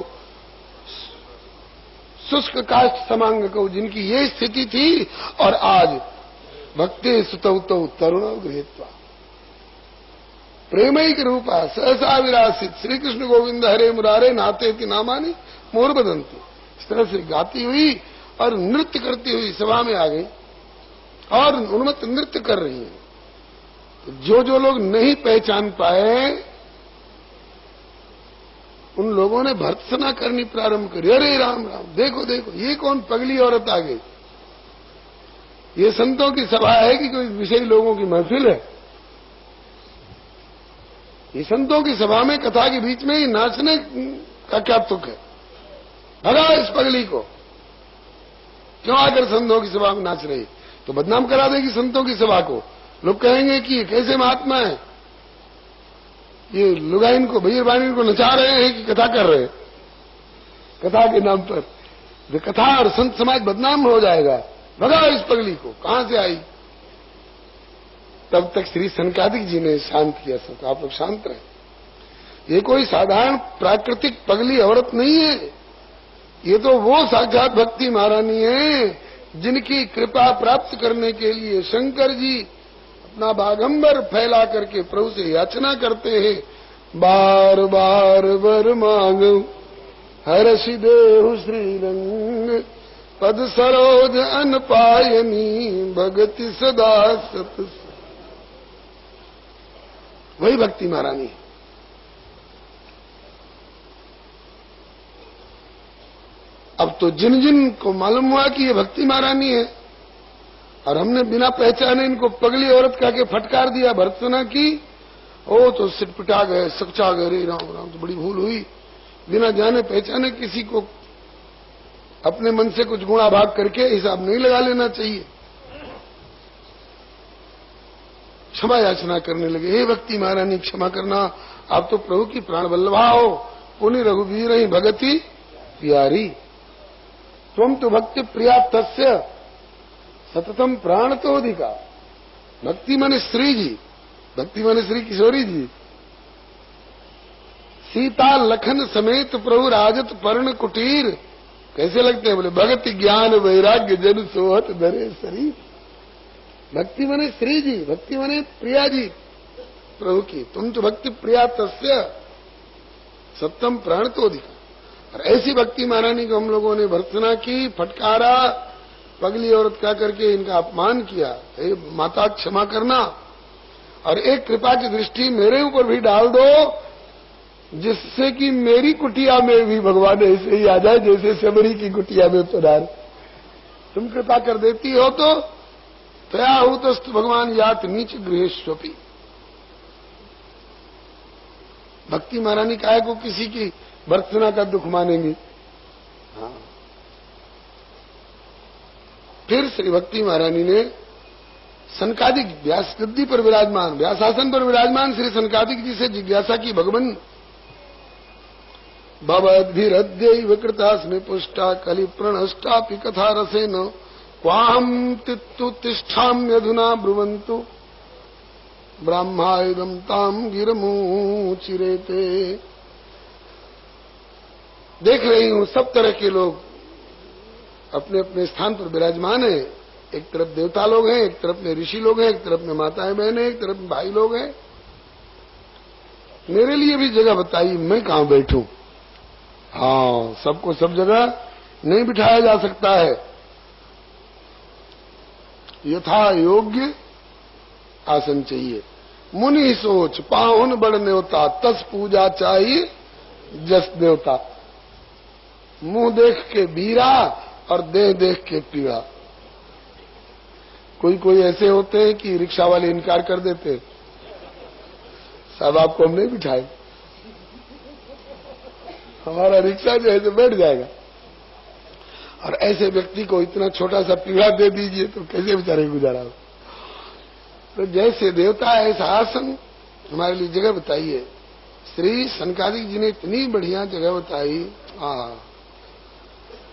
शुष्क काष्ठ समांग को, जिनकी ये स्थिति थी, और आज भक्ति सुतौ तो तरुण गृहीत्वा प्रेमैक रूपा सहसा विरासित श्री कृष्ण गोविंद हरे मुरारे नाते नामानि मोर बदंती, इस तरह से गाती हुई और नृत्य करती हुई सभा में आ गई और उन्मत्त नृत्य कर रही है। तो जो लोग नहीं पहचान पाए उन लोगों ने भर्त्सना करनी प्रारंभ करी। अरे राम राम, देखो देखो ये कौन पगली औरत आ गई, ये संतों की सभा है कि कोई विषयी लोगों की महफिल है? ये संतों की सभा में कथा के बीच में ही नाचने का क्या तुक है? भगा इस पगली को, क्यों आकर संतों की सभा में नाच रही? तो बदनाम करा देगी संतों की सभा को। लोग कहेंगे कि ये कैसे महात्मा है, ये लुगाई इनको भैरवानी को नचा रहे हैं कि कथा कर रहे हैं, कथा के नाम पर। जो कथा और संत समाज बदनाम हो जाएगा। भगा इस पगली को, कहां से आई? तब तक श्री सनकादिक जी ने शांत किया सबको, आप लोग शांत रहे। ये कोई साधारण प्राकृतिक पगली औरत नहीं है, ये तो वो साक्षात भक्ति महारानी है जिनकी कृपा प्राप्त करने के लिए शंकर जी अपना बागंबर फैला करके प्रभु से याचना करते हैं, बार बार वर मांगो हर्षि देहु श्रीरंग, पद सरोज अन पायनी भगति सदा सत। वही भक्ति महारानी है। अब तो जिन जिन को मालूम हुआ कि ये भक्ति महारानी है और हमने बिना पहचाने इनको पगली औरत कह के फटकार दिया, भर्त्सना की, ओ तो सिटपिटा गए, सकचा गए। रे राम राम, तो बड़ी भूल हुई। बिना जाने पहचाने किसी को अपने मन से कुछ गुणा भाग करके हिसाब नहीं लगा लेना चाहिए। क्षमा याचना करने लगे, हे भक्ति महारानी क्षमा करना, आप तो प्रभु की प्राण वल्लभा हो, पुनि रघुवीर ही भगति प्यारी, तुम तो भक्ति प्रिया तस्य सततम प्राण तो अधिका। भक्ति माने श्री जी, भक्ति माने श्री किशोरी जी। सीता लखन समेत प्रभु राजत पर्ण कुटीर, कैसे लगते हैं? बोले भगति ज्ञान वैराग्य जन सोहत धरे शरीर। भक्ति माने श्री जी, भक्ति माने प्रिया जी प्रभु की। तुम तो भक्ति प्रिया तस्य सप्तम प्राण तो अधिका। और ऐसी भक्ति महारानी को हम लोगों ने भर्त्सना की, फटकारा, पगली औरत कह करके इनका अपमान किया। हे माता क्षमा करना, और एक कृपा की दृष्टि मेरे ऊपर भी डाल दो, जिससे कि मेरी कुटिया में भी भगवान ऐसे ही आ जाए जैसे शबरी की कुटिया में पधार। तुम कृपा कर देती हो तो तया हूतस्तु भगवान यात नीच गृहेश्वपी। भक्ति महारानी काहे को किसी की भर्त्सना का दुख मानेंगी? हाँ। फिर श्री भक्ति महारानी ने सनकादिक व्यास गद्दी पर विराजमान, व्यासासन पर विराजमान श्री सनकादिक जी से जिज्ञासा की, भगवन भवद्भिरद्यैव कृतास्मि पुष्टा कलिप्रणष्टापि कथा रसेन क्वाहं तित्तु तिष्ठाम्यधुना ब्रुवन्तु ब्राह्मायुधं ताम गिरमुचिरेते। देख रही हूं सब तरह के लोग अपने अपने स्थान पर विराजमान हैं। एक तरफ देवता लोग हैं, एक तरफ में ऋषि लोग हैं, एक तरफ में माताएं बहनें, एक तरफ में भाई लोग हैं। मेरे लिए भी जगह बताइए, मैं कहां बैठूं? हाँ, सबको सब जगह नहीं बिठाया जा सकता है। यथा योग्य आसन चाहिए। मुनि सोच पाहुन बड़ न्योता, तस पूजा चाहिए जस देवता। मुंह देख के बीरा और देह देख के पीड़ा। कोई कोई ऐसे होते हैं कि रिक्शा वाले इनकार कर देते, साहब आपको हम नहीं बिठाए, हमारा रिक्शा जो है तो बैठ जाएगा। और ऐसे व्यक्ति को इतना छोटा सा पीड़ा दे दीजिए तो कैसे बेचारे गुजारा हो। तो जैसे देवता ऐसा आसन हमारे लिए जगह बताइए। श्री सनकादिक जी ने इतनी बढ़िया जगह बताई।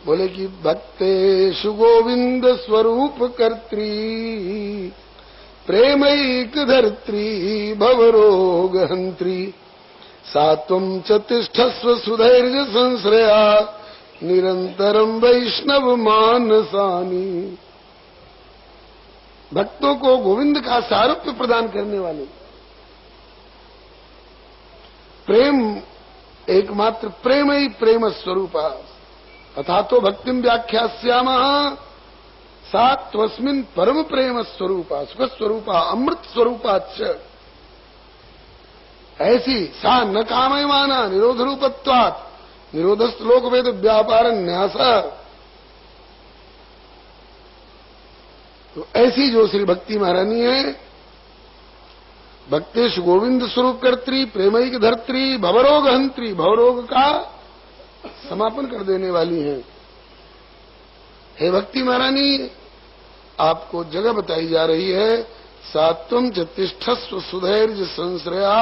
बोले कि भक्तेषु गोविंद स्वरूप कर्त्री प्रेमैक धर्त्री भवरोग हंत्री सात्वं च तिष्ठस्व सुधैर्य संश्रया निरंतरम वैष्णव मानसानी। भक्तों को गोविंद का सारूप्य प्रदान करने वाले, प्रेम एकमात्र प्रेम ही प्रेम स्वरूप अथा तो भक्तिम व्याख्यास्यामः सा त्वस्मिन् परम प्रेम स्वरूपा सुख स्वरूपा अमृत स्वरूपाच्च। ऐसी सा न कामयमाना निरोध रूपत्वात् निरोधस्त लोक वेद व्यापार न्यास। तो ऐसी जो श्री भक्ति महारानी है, भक्तेश गोविंद स्वरूप कर्त्री प्रेमैक धर्त्री भवरोग हंत्री, भवरोग का समापन कर देने वाली है। हे भक्ति महारानी, आपको जगह बताई जा रही है। सात्वम च तिष्ठस्व सुधैर्य संश्रया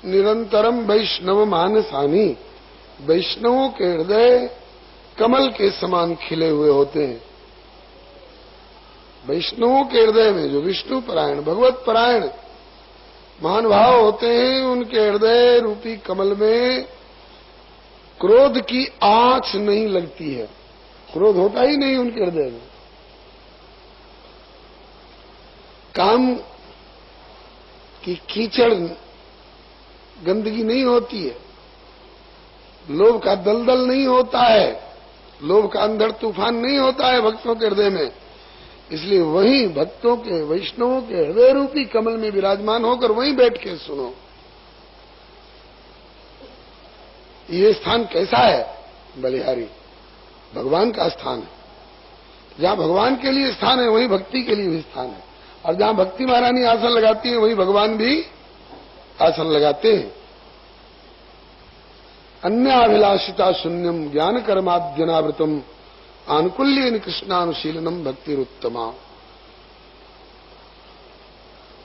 निरंतरम वैष्णव मानसानी। वैष्णवों के हृदय कमल के समान खिले हुए होते हैं। वैष्णवों के हृदय में जो विष्णु परायण भगवत परायण महानुभाव होते हैं, उनके हृदय रूपी कमल में क्रोध की आंच नहीं लगती है। क्रोध होता ही नहीं उनके हृदय में। काम की कीचड़ गंदगी नहीं होती है। लोभ का दलदल नहीं होता है। लोभ का अंधड़ तूफान नहीं होता है भक्तों के हृदय में। इसलिए वहीं भक्तों के वैष्णवों के हृदय रूपी कमल में विराजमान होकर वहीं बैठ के सुनो। ये स्थान कैसा है? बलिहारी भगवान का स्थान है। जहां भगवान के लिए स्थान है वहीं भक्ति के लिए भी स्थान है। और जहां भक्ति महारानी आसन लगाती है वहीं भगवान भी आसन लगाते हैं। अन्याभिलाषिता शून्यम ज्ञान कर्माद्यनावृतम आनुकूल्येन कृष्णानुशीलनम भक्तिरुत्तमा।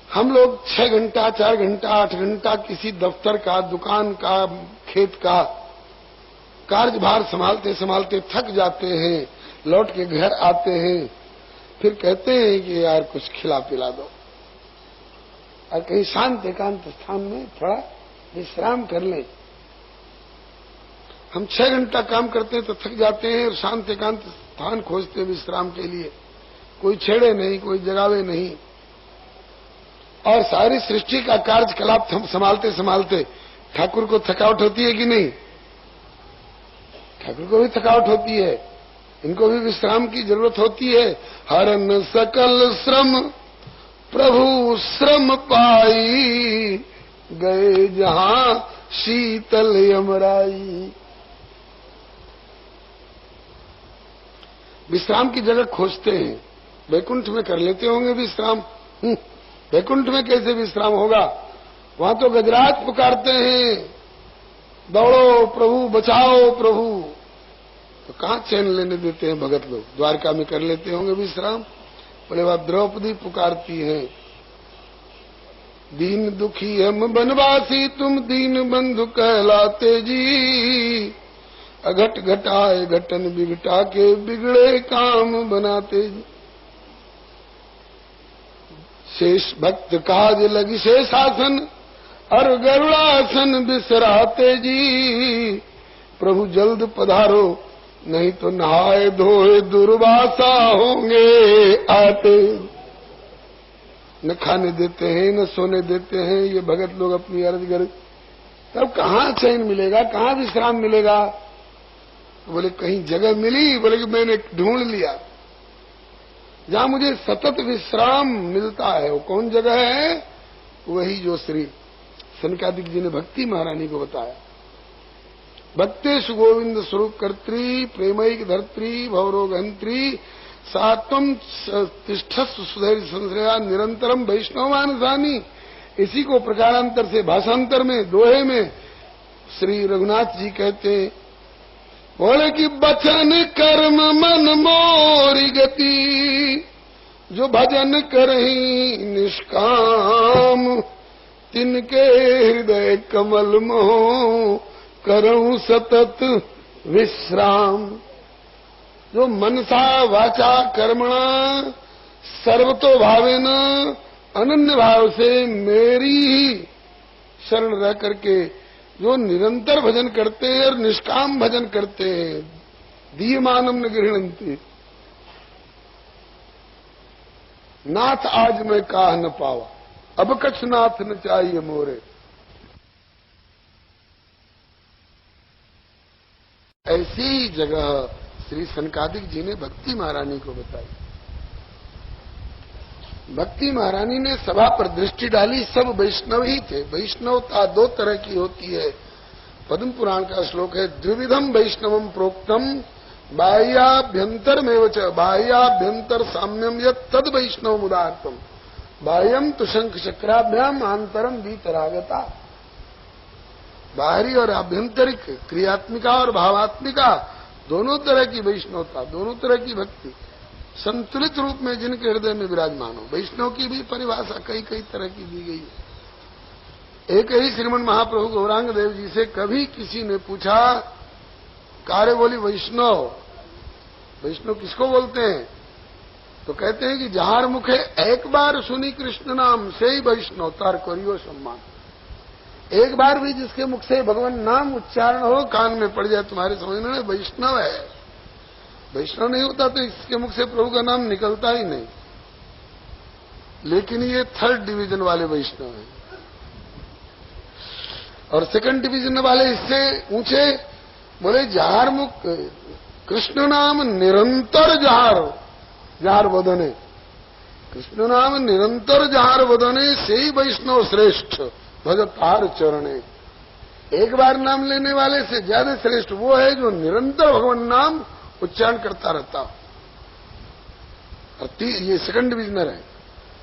हम लोग 6 घंटा 4 घंटा 8 घंटा किसी दफ्तर का, दुकान का, खेत का कार्यभार संभालते संभालते थक जाते हैं। लौट के घर आते हैं, फिर कहते हैं कि यार कुछ खिला पिला दो और कहीं शांत एकांत स्थान में थोड़ा विश्राम कर लें। हम 6 घंटा काम करते हैं तो थक जाते हैं और शांत एकांत स्थान खोजते हैं विश्राम के लिए। कोई छेड़े नहीं, कोई जगावे नहीं। और सारी सृष्टि का कार्यकलाप हम संभालते संभालते ठाकुर को थकावट होती है कि नहीं? ठाकुर को भी थकावट होती है। इनको भी विश्राम की जरूरत होती है। हरन सकल श्रम प्रभु श्रम पाई गए जहां शीतल यमराई। विश्राम की जगह खोजते हैं। वैकुंठ में कर लेते होंगे विश्राम। वैकुंठ में कैसे विश्राम होगा? वहां तो गजराज पुकारते हैं, दौड़ो प्रभु बचाओ प्रभु। तो कहां चैन लेने देते हैं भगत लोग? द्वारका में कर लेते होंगे विश्राम। बोले वह द्रौपदी पुकारती हैं, दीन दुखी हम बनवासी तुम दीन बंधु कहलाते जी, अघट घटाए घटन बिगटा के बिगड़े काम बनाते जी। शेष भक्त काज लगी शेषासन और गरुड़ासन बिसराते जी, प्रभु जल्द पधारो नहीं तो नहाए धोए दुर्वासा होंगे आते। न खाने देते हैं न सोने देते हैं ये भगत लोग अपनी अर्ज कर, तब कहाँ चैन मिलेगा, कहाँ विश्राम मिलेगा? तो बोले कहीं जगह मिली, बोले कि मैंने ढूंढ लिया जहां मुझे सतत विश्राम मिलता है। वो कौन जगह है? वही जो श्री सनकादिक जी ने भक्ति महारानी को बताया। भक्तेषु गोविंद स्वरूप कर्त्री प्रेमैक धर्त्री भवरोगहंत्री सात्वम तिष्ठस्व सुधैर्य संश्रया निरंतरम वैष्णवानुसानी। इसी को प्रकारांतर से भाषांतर में दोहे में श्री रघुनाथ जी कहते हैं, बोले कि बचन कर्म मन मोरी गति, जो भजन करही निष्काम, तिनके हृदय कमल मोह करऊं सतत विश्राम। जो मनसा वाचा कर्मणा सर्वतो भावेन अनन्य भाव से मेरी ही शरण रह करके जो निरंतर भजन करते हैं और निष्काम भजन करते हैं, दीयमानम न गृहणंती। नाथ आज मैं काह न पावा, अब कछ नाथ न चाहिए मोरे। ऐसी जगह श्री सनकादिक जी ने भक्ति महारानी को बताई। भक्ति महारानी ने सभा पर दृष्टि डाली, सब वैष्णव ही थे। वैष्णवता दो तरह की होती है। पद्म पुराण का श्लोक है, द्विविधम वैष्णवम प्रोक्तम बाह्याभ्यंतर में च बाह्याभ्यंतर साम्यम यत् तद वैष्णव मुदार्थम बाह्यम तो शंख चक्राभ्याम आंतरम वीतरागता। बाहरी और आभ्यंतरिक क्रियात्मिका और भावात्मिका दोनों तरह की वैष्णवता, दोनों तरह की भक्ति संतुलित रूप में जिनके हृदय में विराजमान हो। वैष्णव की भी परिभाषा कई कई तरह की दी गई है। एक ही श्रीमन महाप्रभु गौरांग देव जी से कभी किसी ने पूछा, कार्य बोली वैष्णव, वैष्णव किसको बोलते हैं? तो कहते हैं कि जहार मुखे एक बार सुनी कृष्ण नाम से ही वैष्णव तार करियो सम्मान। एक बार भी जिसके मुख से भगवान नाम उच्चारण हो, कान में पड़ जाए, तुम्हारे समझने में वैष्णव है। वैष्णव नहीं होता तो इसके मुख से प्रभु का नाम निकलता ही नहीं। लेकिन ये थर्ड डिवीजन वाले वैष्णव हैं। और सेकंड डिवीजन वाले इससे ऊंचे बोले, जहार मुख कृष्ण नाम निरंतर जहार वदने, कृष्ण नाम निरंतर जहार वदने से ही वैष्णव श्रेष्ठ भजतार चरणे। एक बार नाम लेने वाले से ज्यादा श्रेष्ठ वो है जो निरंतर भगवान नाम उच्चारण करता रहता। और ये सेकंड डिविजनर है।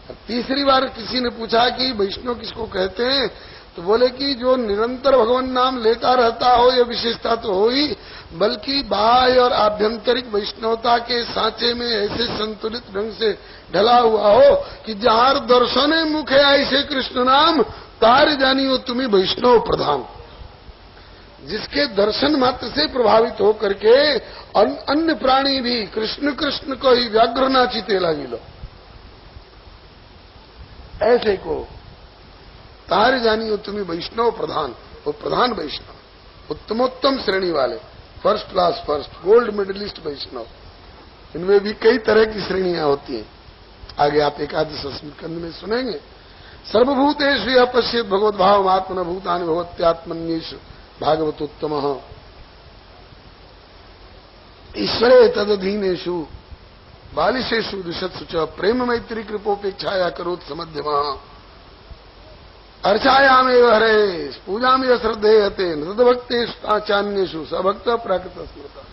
और तीसरी बार किसी ने पूछा कि वैष्णव किसको कहते हैं, तो बोले कि जो निरंतर भगवान नाम लेता रहता हो, यह विशेषता तो हो ही, बल्कि बाह्य और आभ्यंतरिक वैष्णवता के सांचे में ऐसे संतुलित ढंग से ढला हुआ हो कि जहार दर्शने मुखे ऐसे कृष्ण नाम तार जानियो तुम्हें वैष्णव प्रधान। जिसके दर्शन मात्र से प्रभावित होकर के अन्य प्राणी भी कृष्ण कृष्ण को ही व्याघ्र नाचिते लागिलो, ऐसे को तार जानियो तुम्हें वैष्णव प्रधान। वो प्रधान वैष्णव उत्तमोत्तम श्रेणी वाले, first class first, gold medalist वैष्णव। इनमें भी कई तरह की श्रेणियां होती हैं। आगे आप एकादश स्मृत में सुनेंगे। सर्वभूतेषु यः पश्येत् भगवद्भावम् आत्मनः भूतानि भगवत्यात्मन्येषु भागवतोत्तमः ईश्वरे तदधीनेषु बालिशेषु दुषत्सु च प्रेम मैत्री कृपोपेक्षाया करोत् समध्यमः अर्चायामेव हरे पूजामेव श्रद्धेयते नृतभक्तेषु ताचान्येषु सभक्त प्राकृत स्मृतः।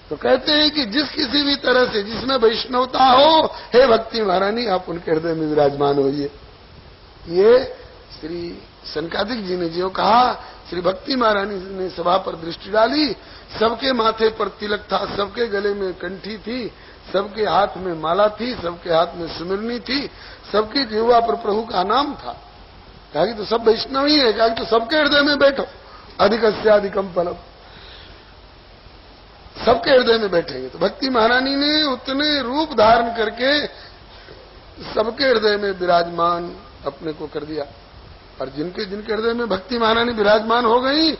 तो कहते हैं कि जिस किसी भी तरह से जिसमें वैष्णवता हो, हे भक्ति महारानी आप उनके हृदय में विराजमान होइए। ये श्री सनकादिक जी ने जो कहा, श्री भक्ति महारानी ने सभा पर दृष्टि डाली। सबके माथे पर तिलक था, सबके गले में कंठी थी, सबके हाथ में माला थी, सबके हाथ में सुमिरनी थी, सबकी जिह्वा पर प्रभु का नाम था। कहा कि तो सब वैष्णव ही है। कहा कि तो सबके हृदय में बैठो, अधिकस्याधिकम फलम, सबके हृदय में बैठेंगे। तो भक्ति महारानी ने उतने रूप धारण करके सबके हृदय में विराजमान अपने को कर दिया। और जिनके जिनके हृदय में भक्ति महारानी विराजमान हो गई,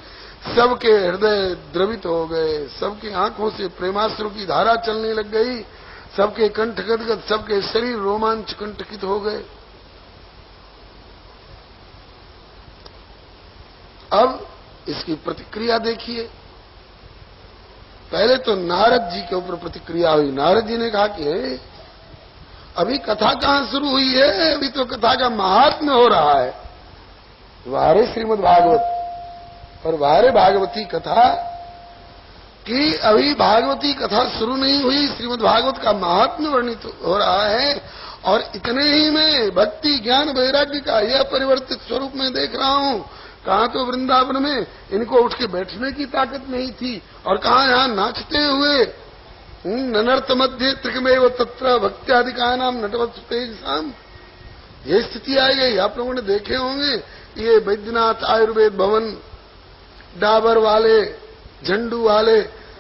सबके हृदय द्रवित हो गए, सबकी आंखों से प्रेमाश्रु की धारा चलने लग गई, सबके कंठ गदगद, सबके शरीर रोमांच कंटकित हो गए। अब इसकी प्रतिक्रिया देखिए। पहले तो नारद जी के ऊपर प्रतिक्रिया हुई। नारद जी ने कहा कि अभी कथा कहां शुरू हुई है, अभी तो कथा का महात्म्य हो रहा है। वारे श्रीमद् भागवत और वारे भागवती कथा कि अभी भागवती कथा शुरू नहीं हुई, श्रीमद् भागवत का महात्म्य वर्णित हो रहा है। और इतने ही में भक्ति ज्ञान वैराग्य का यह परिवर्तित स्वरूप में देख रहा हूं। कहा तो वृंदावन में इनको उठ के बैठने की ताकत नहीं थी, और कहा यहां नाचते हुए ननर्थ मध्य त्रिकमेव तत्र भक्त्यादिका नाम नटवत तेजसाम, ये स्थिति आ गई। आप लोगों ने देखे होंगे ये बैद्यनाथ आयुर्वेद भवन, डाबर वाले, झंडू वाले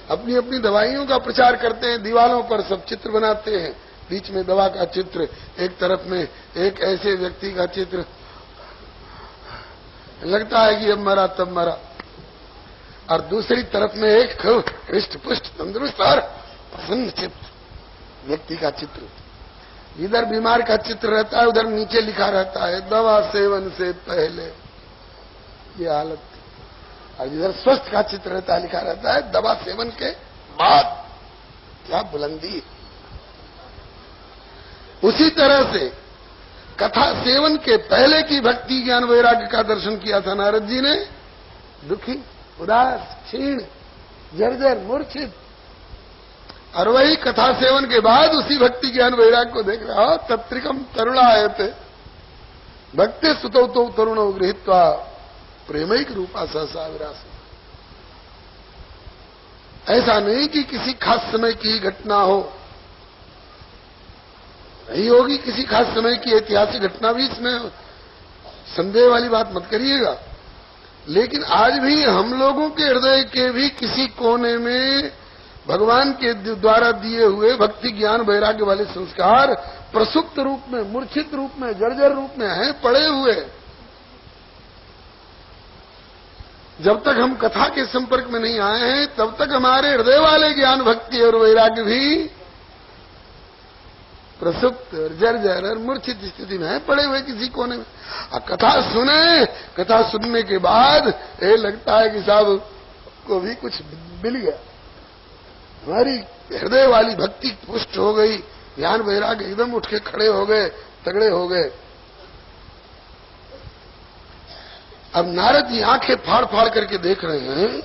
अपनी अपनी दवाइयों का प्रचार करते हैं। दीवालों पर सब चित्र बनाते हैं, बीच में दवा का चित्र, एक तरफ में एक ऐसे व्यक्ति का चित्र, लगता है कि अब मरा तब मरा, और दूसरी तरफ में एक खूब हृष्ट पुष्ट तंदुरुस्त और प्रसन्न चित्र व्यक्ति का चित्र। इधर बीमार का चित्र रहता है, उधर नीचे लिखा रहता है दवा सेवन से पहले, ये हालत। और इधर स्वस्थ का चित्र रहता है, लिखा रहता है दवा सेवन के बाद। क्या बुलंदी। उसी तरह से कथा सेवन के पहले की भक्ति ज्ञान वैराग्य का दर्शन किया था नारद जी ने। दुखी, उदास, क्षीण, जर्जर, मूर्छित। और वही कथा सेवन के बाद उसी भक्ति ज्ञान वैराग्य को देख रहा, तत्रिकम तरुणायते भक्ति सुतौ तो तरुणो गृहीत्वा प्रेमैक रूपा सहसा विरास। ऐसा नहीं कि किसी खास समय की घटना हो, नहीं होगी किसी खास समय की ऐतिहासिक घटना भी, इसमें संदेह वाली बात मत करिएगा। लेकिन आज भी हम लोगों के हृदय के भी किसी कोने में भगवान के द्वारा दिए हुए भक्ति ज्ञान वैराग्य वाले संस्कार प्रसुप्त रूप में, मूर्छित रूप में, जर्जर रूप में हैं, पड़े हुए। जब तक हम कथा के संपर्क में नहीं आए हैं, तब तक हमारे हृदय वाले ज्ञान भक्ति और वैराग्य भी प्रसुप्त और जर्जर और मूर्छित स्थिति में है, पड़े हुए किसी कोने में। कथा सुने, कथा सुनने के बाद ये लगता है कि साहब को भी कुछ मिल गया, हमारी हृदय वाली भक्ति पुष्ट हो गई, ज्ञान वैराग्य एकदम उठ के खड़े हो गए, तगड़े हो गए। अब नारद जी आंखें फाड़ फाड़ करके देख रहे हैं,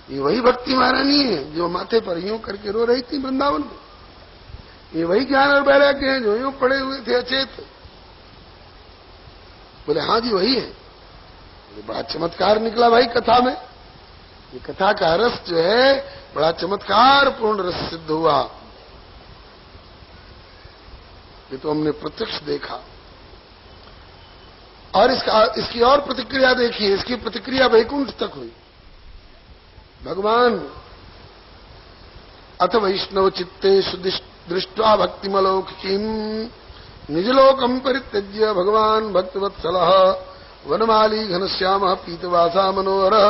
ये वही भक्ति महारानी है जो माथे पर यूं करके रो रही थी वृंदावन में। ये वही ज्ञान और वैराग्य हैं जो यूं पड़े हुए थे अचेत। बोले हाँ जी वही है। ये बड़ा चमत्कार निकला भाई कथा में। ये कथा का रस जो है बड़ा चमत्कार पूर्ण रस सिद्ध हुआ। ये तो हमने प्रत्यक्ष देखा। और इसकी और प्रतिक्रिया देखिए, इसकी प्रतिक्रिया वैकुंठ तक हुई। भगवान अथ वैष्णव चित्तेषु दृष्ट्वा भक्तिमलौकिकीं निजलोकं परित्यज्य भगवान भक्तवत्सलः वनमाली घनश्यामः पीतवासा मनोहरः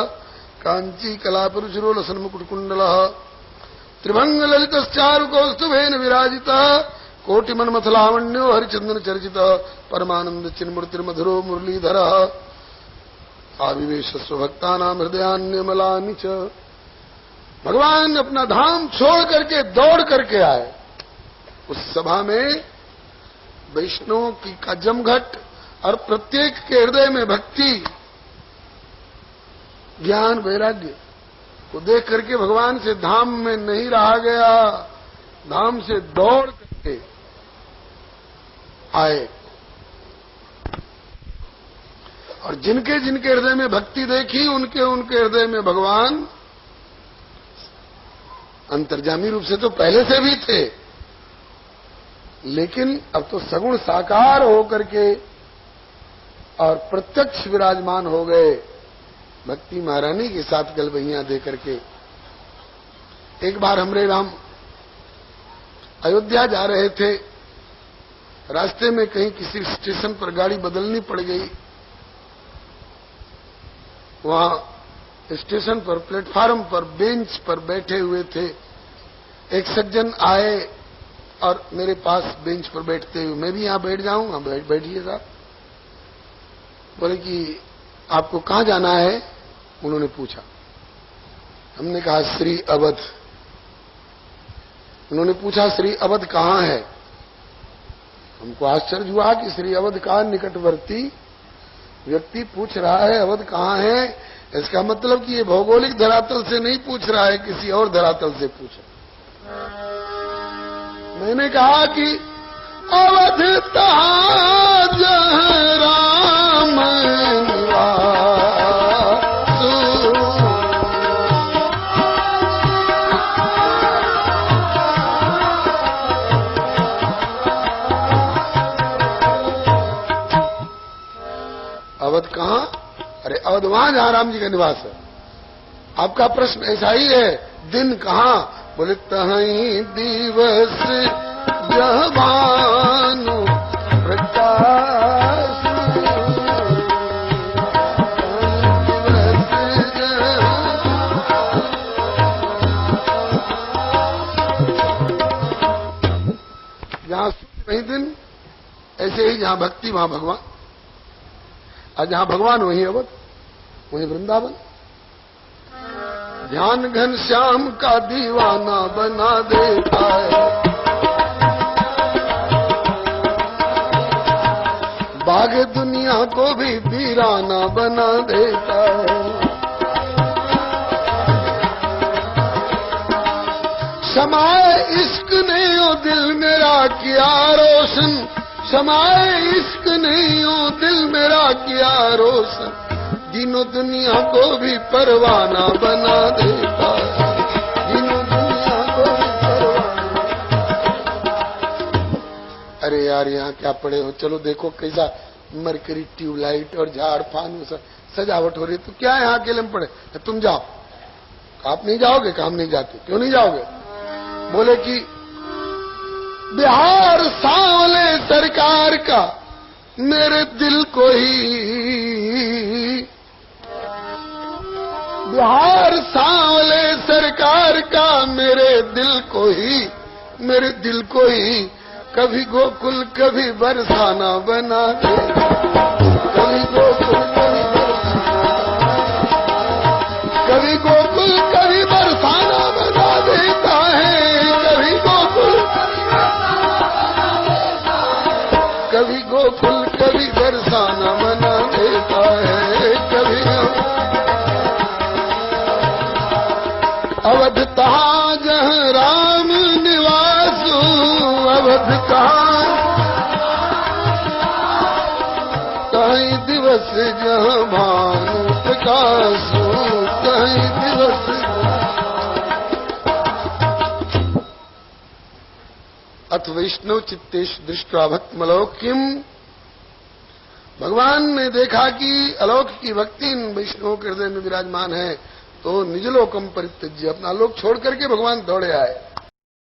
कांची कलापुरुषरो लसन्मुकुटकुण्डलः त्रिभंगललितश्चारुकौस्तुभेन विराजितः कोटिमन्मथलावण्यो हरिचंदन चर्चितः परमानंद चिन्मूर्तिर्मधुरो मुरलीधरः आविवेश स्वभक्तानां हृदयान्यमलानि च। भगवान अपना धाम छोड़ करके दौड़ करके आए। उस सभा में वैष्णवों की का जमघट और प्रत्येक के हृदय में भक्ति ज्ञान वैराग्य को देख करके भगवान से धाम में नहीं रहा गया, धाम से दौड़ करके आए। और जिनके जिनके हृदय में भक्ति देखी उनके उनके हृदय में भगवान अंतर्जामी रूप से तो पहले से भी थे, लेकिन अब तो सगुण साकार होकर के और प्रत्यक्ष विराजमान हो गए भक्ति महारानी के साथ गलबहियां दे करके। एक बार हमरे राम अयोध्या जा रहे थे, रास्ते में कहीं किसी स्टेशन पर गाड़ी बदलनी पड़ गई। वहां स्टेशन पर प्लेटफार्म पर बेंच पर बैठे हुए थे, एक सज्जन आए और मेरे पास बेंच पर बैठते हुए, मैं भी यहां बैठ जाऊं? हाँ बैठिए साहब। बोले कि आपको कहां जाना है? उन्होंने पूछा। हमने कहा श्री अवध। उन्होंने पूछा श्री अवध कहां है? हमको आश्चर्य हुआ कि श्री अवध का निकटवर्ती व्यक्ति पूछ रहा है अवध कहां है। इसका मतलब कि ये भौगोलिक धरातल से नहीं पूछ रहा है, किसी और धरातल से पूछ रहा। मैंने कहा कि अवध ताज राम निवास। अवध कहां? अरे अवध वहां जहां राम जी का निवास है। आपका प्रश्न ऐसा ही है, दिन कहां? बोले तहीं दिवस जवानु प्रकाश। जहां सूर्य वहीं दिन, ऐसे ही जहां भक्ति वहां भगवान, और जहां भगवान वहीं अवध, वहीं वृंदावन। ध्यान घन श्याम का दीवाना बना देता है, बाग दुनिया को भी वीराना बना देता है। शमाए इश्क ने ओ दिल मेरा किया रोशन, शमाए इश्क नहीं ओ दिल मेरा किया रोशन, दिनों दुनिया को भी परवाना बना देता है, दिनों दुनिया को भी परवाना। अरे यार यहाँ क्या पड़े हो, चलो देखो कैसा मरकरी ट्यूबलाइट और झाड़ फानूस सजावट हो रही, तो क्या यहाँ अकेले में पड़े? तुम जाओ। आप नहीं जाओगे? काम नहीं जाते। क्यों नहीं जाओगे? बोले कि बिहार सांवले सरकार का मेरे दिल को ही, बिहार सांवले सरकार का मेरे दिल को ही, मेरे दिल को ही कभी गोकुल कभी बरसाना बना दे, कभी गोकुल कभी बरसाना, कभी गोकुल कभी बरसाना बना देता है, कभी गोकुल कभी गोकुल कभी बरसाना बना देता है, कभी अवध तहां जहां राम निवासु, अवध कहां कहीं दिवस जहां भानु प्रकाशु, कहीं दिवस। अथ वैष्णव चित्तेश दृष्टवा भक्तिमलौक्यम। भगवान ने देखा कि अलौकिक की भक्ति इन वैष्णवों के हृदय में विराजमान है, तो निजलोकम परित्यज्य, अपना लोक छोड़ करके भगवान दौड़े आए।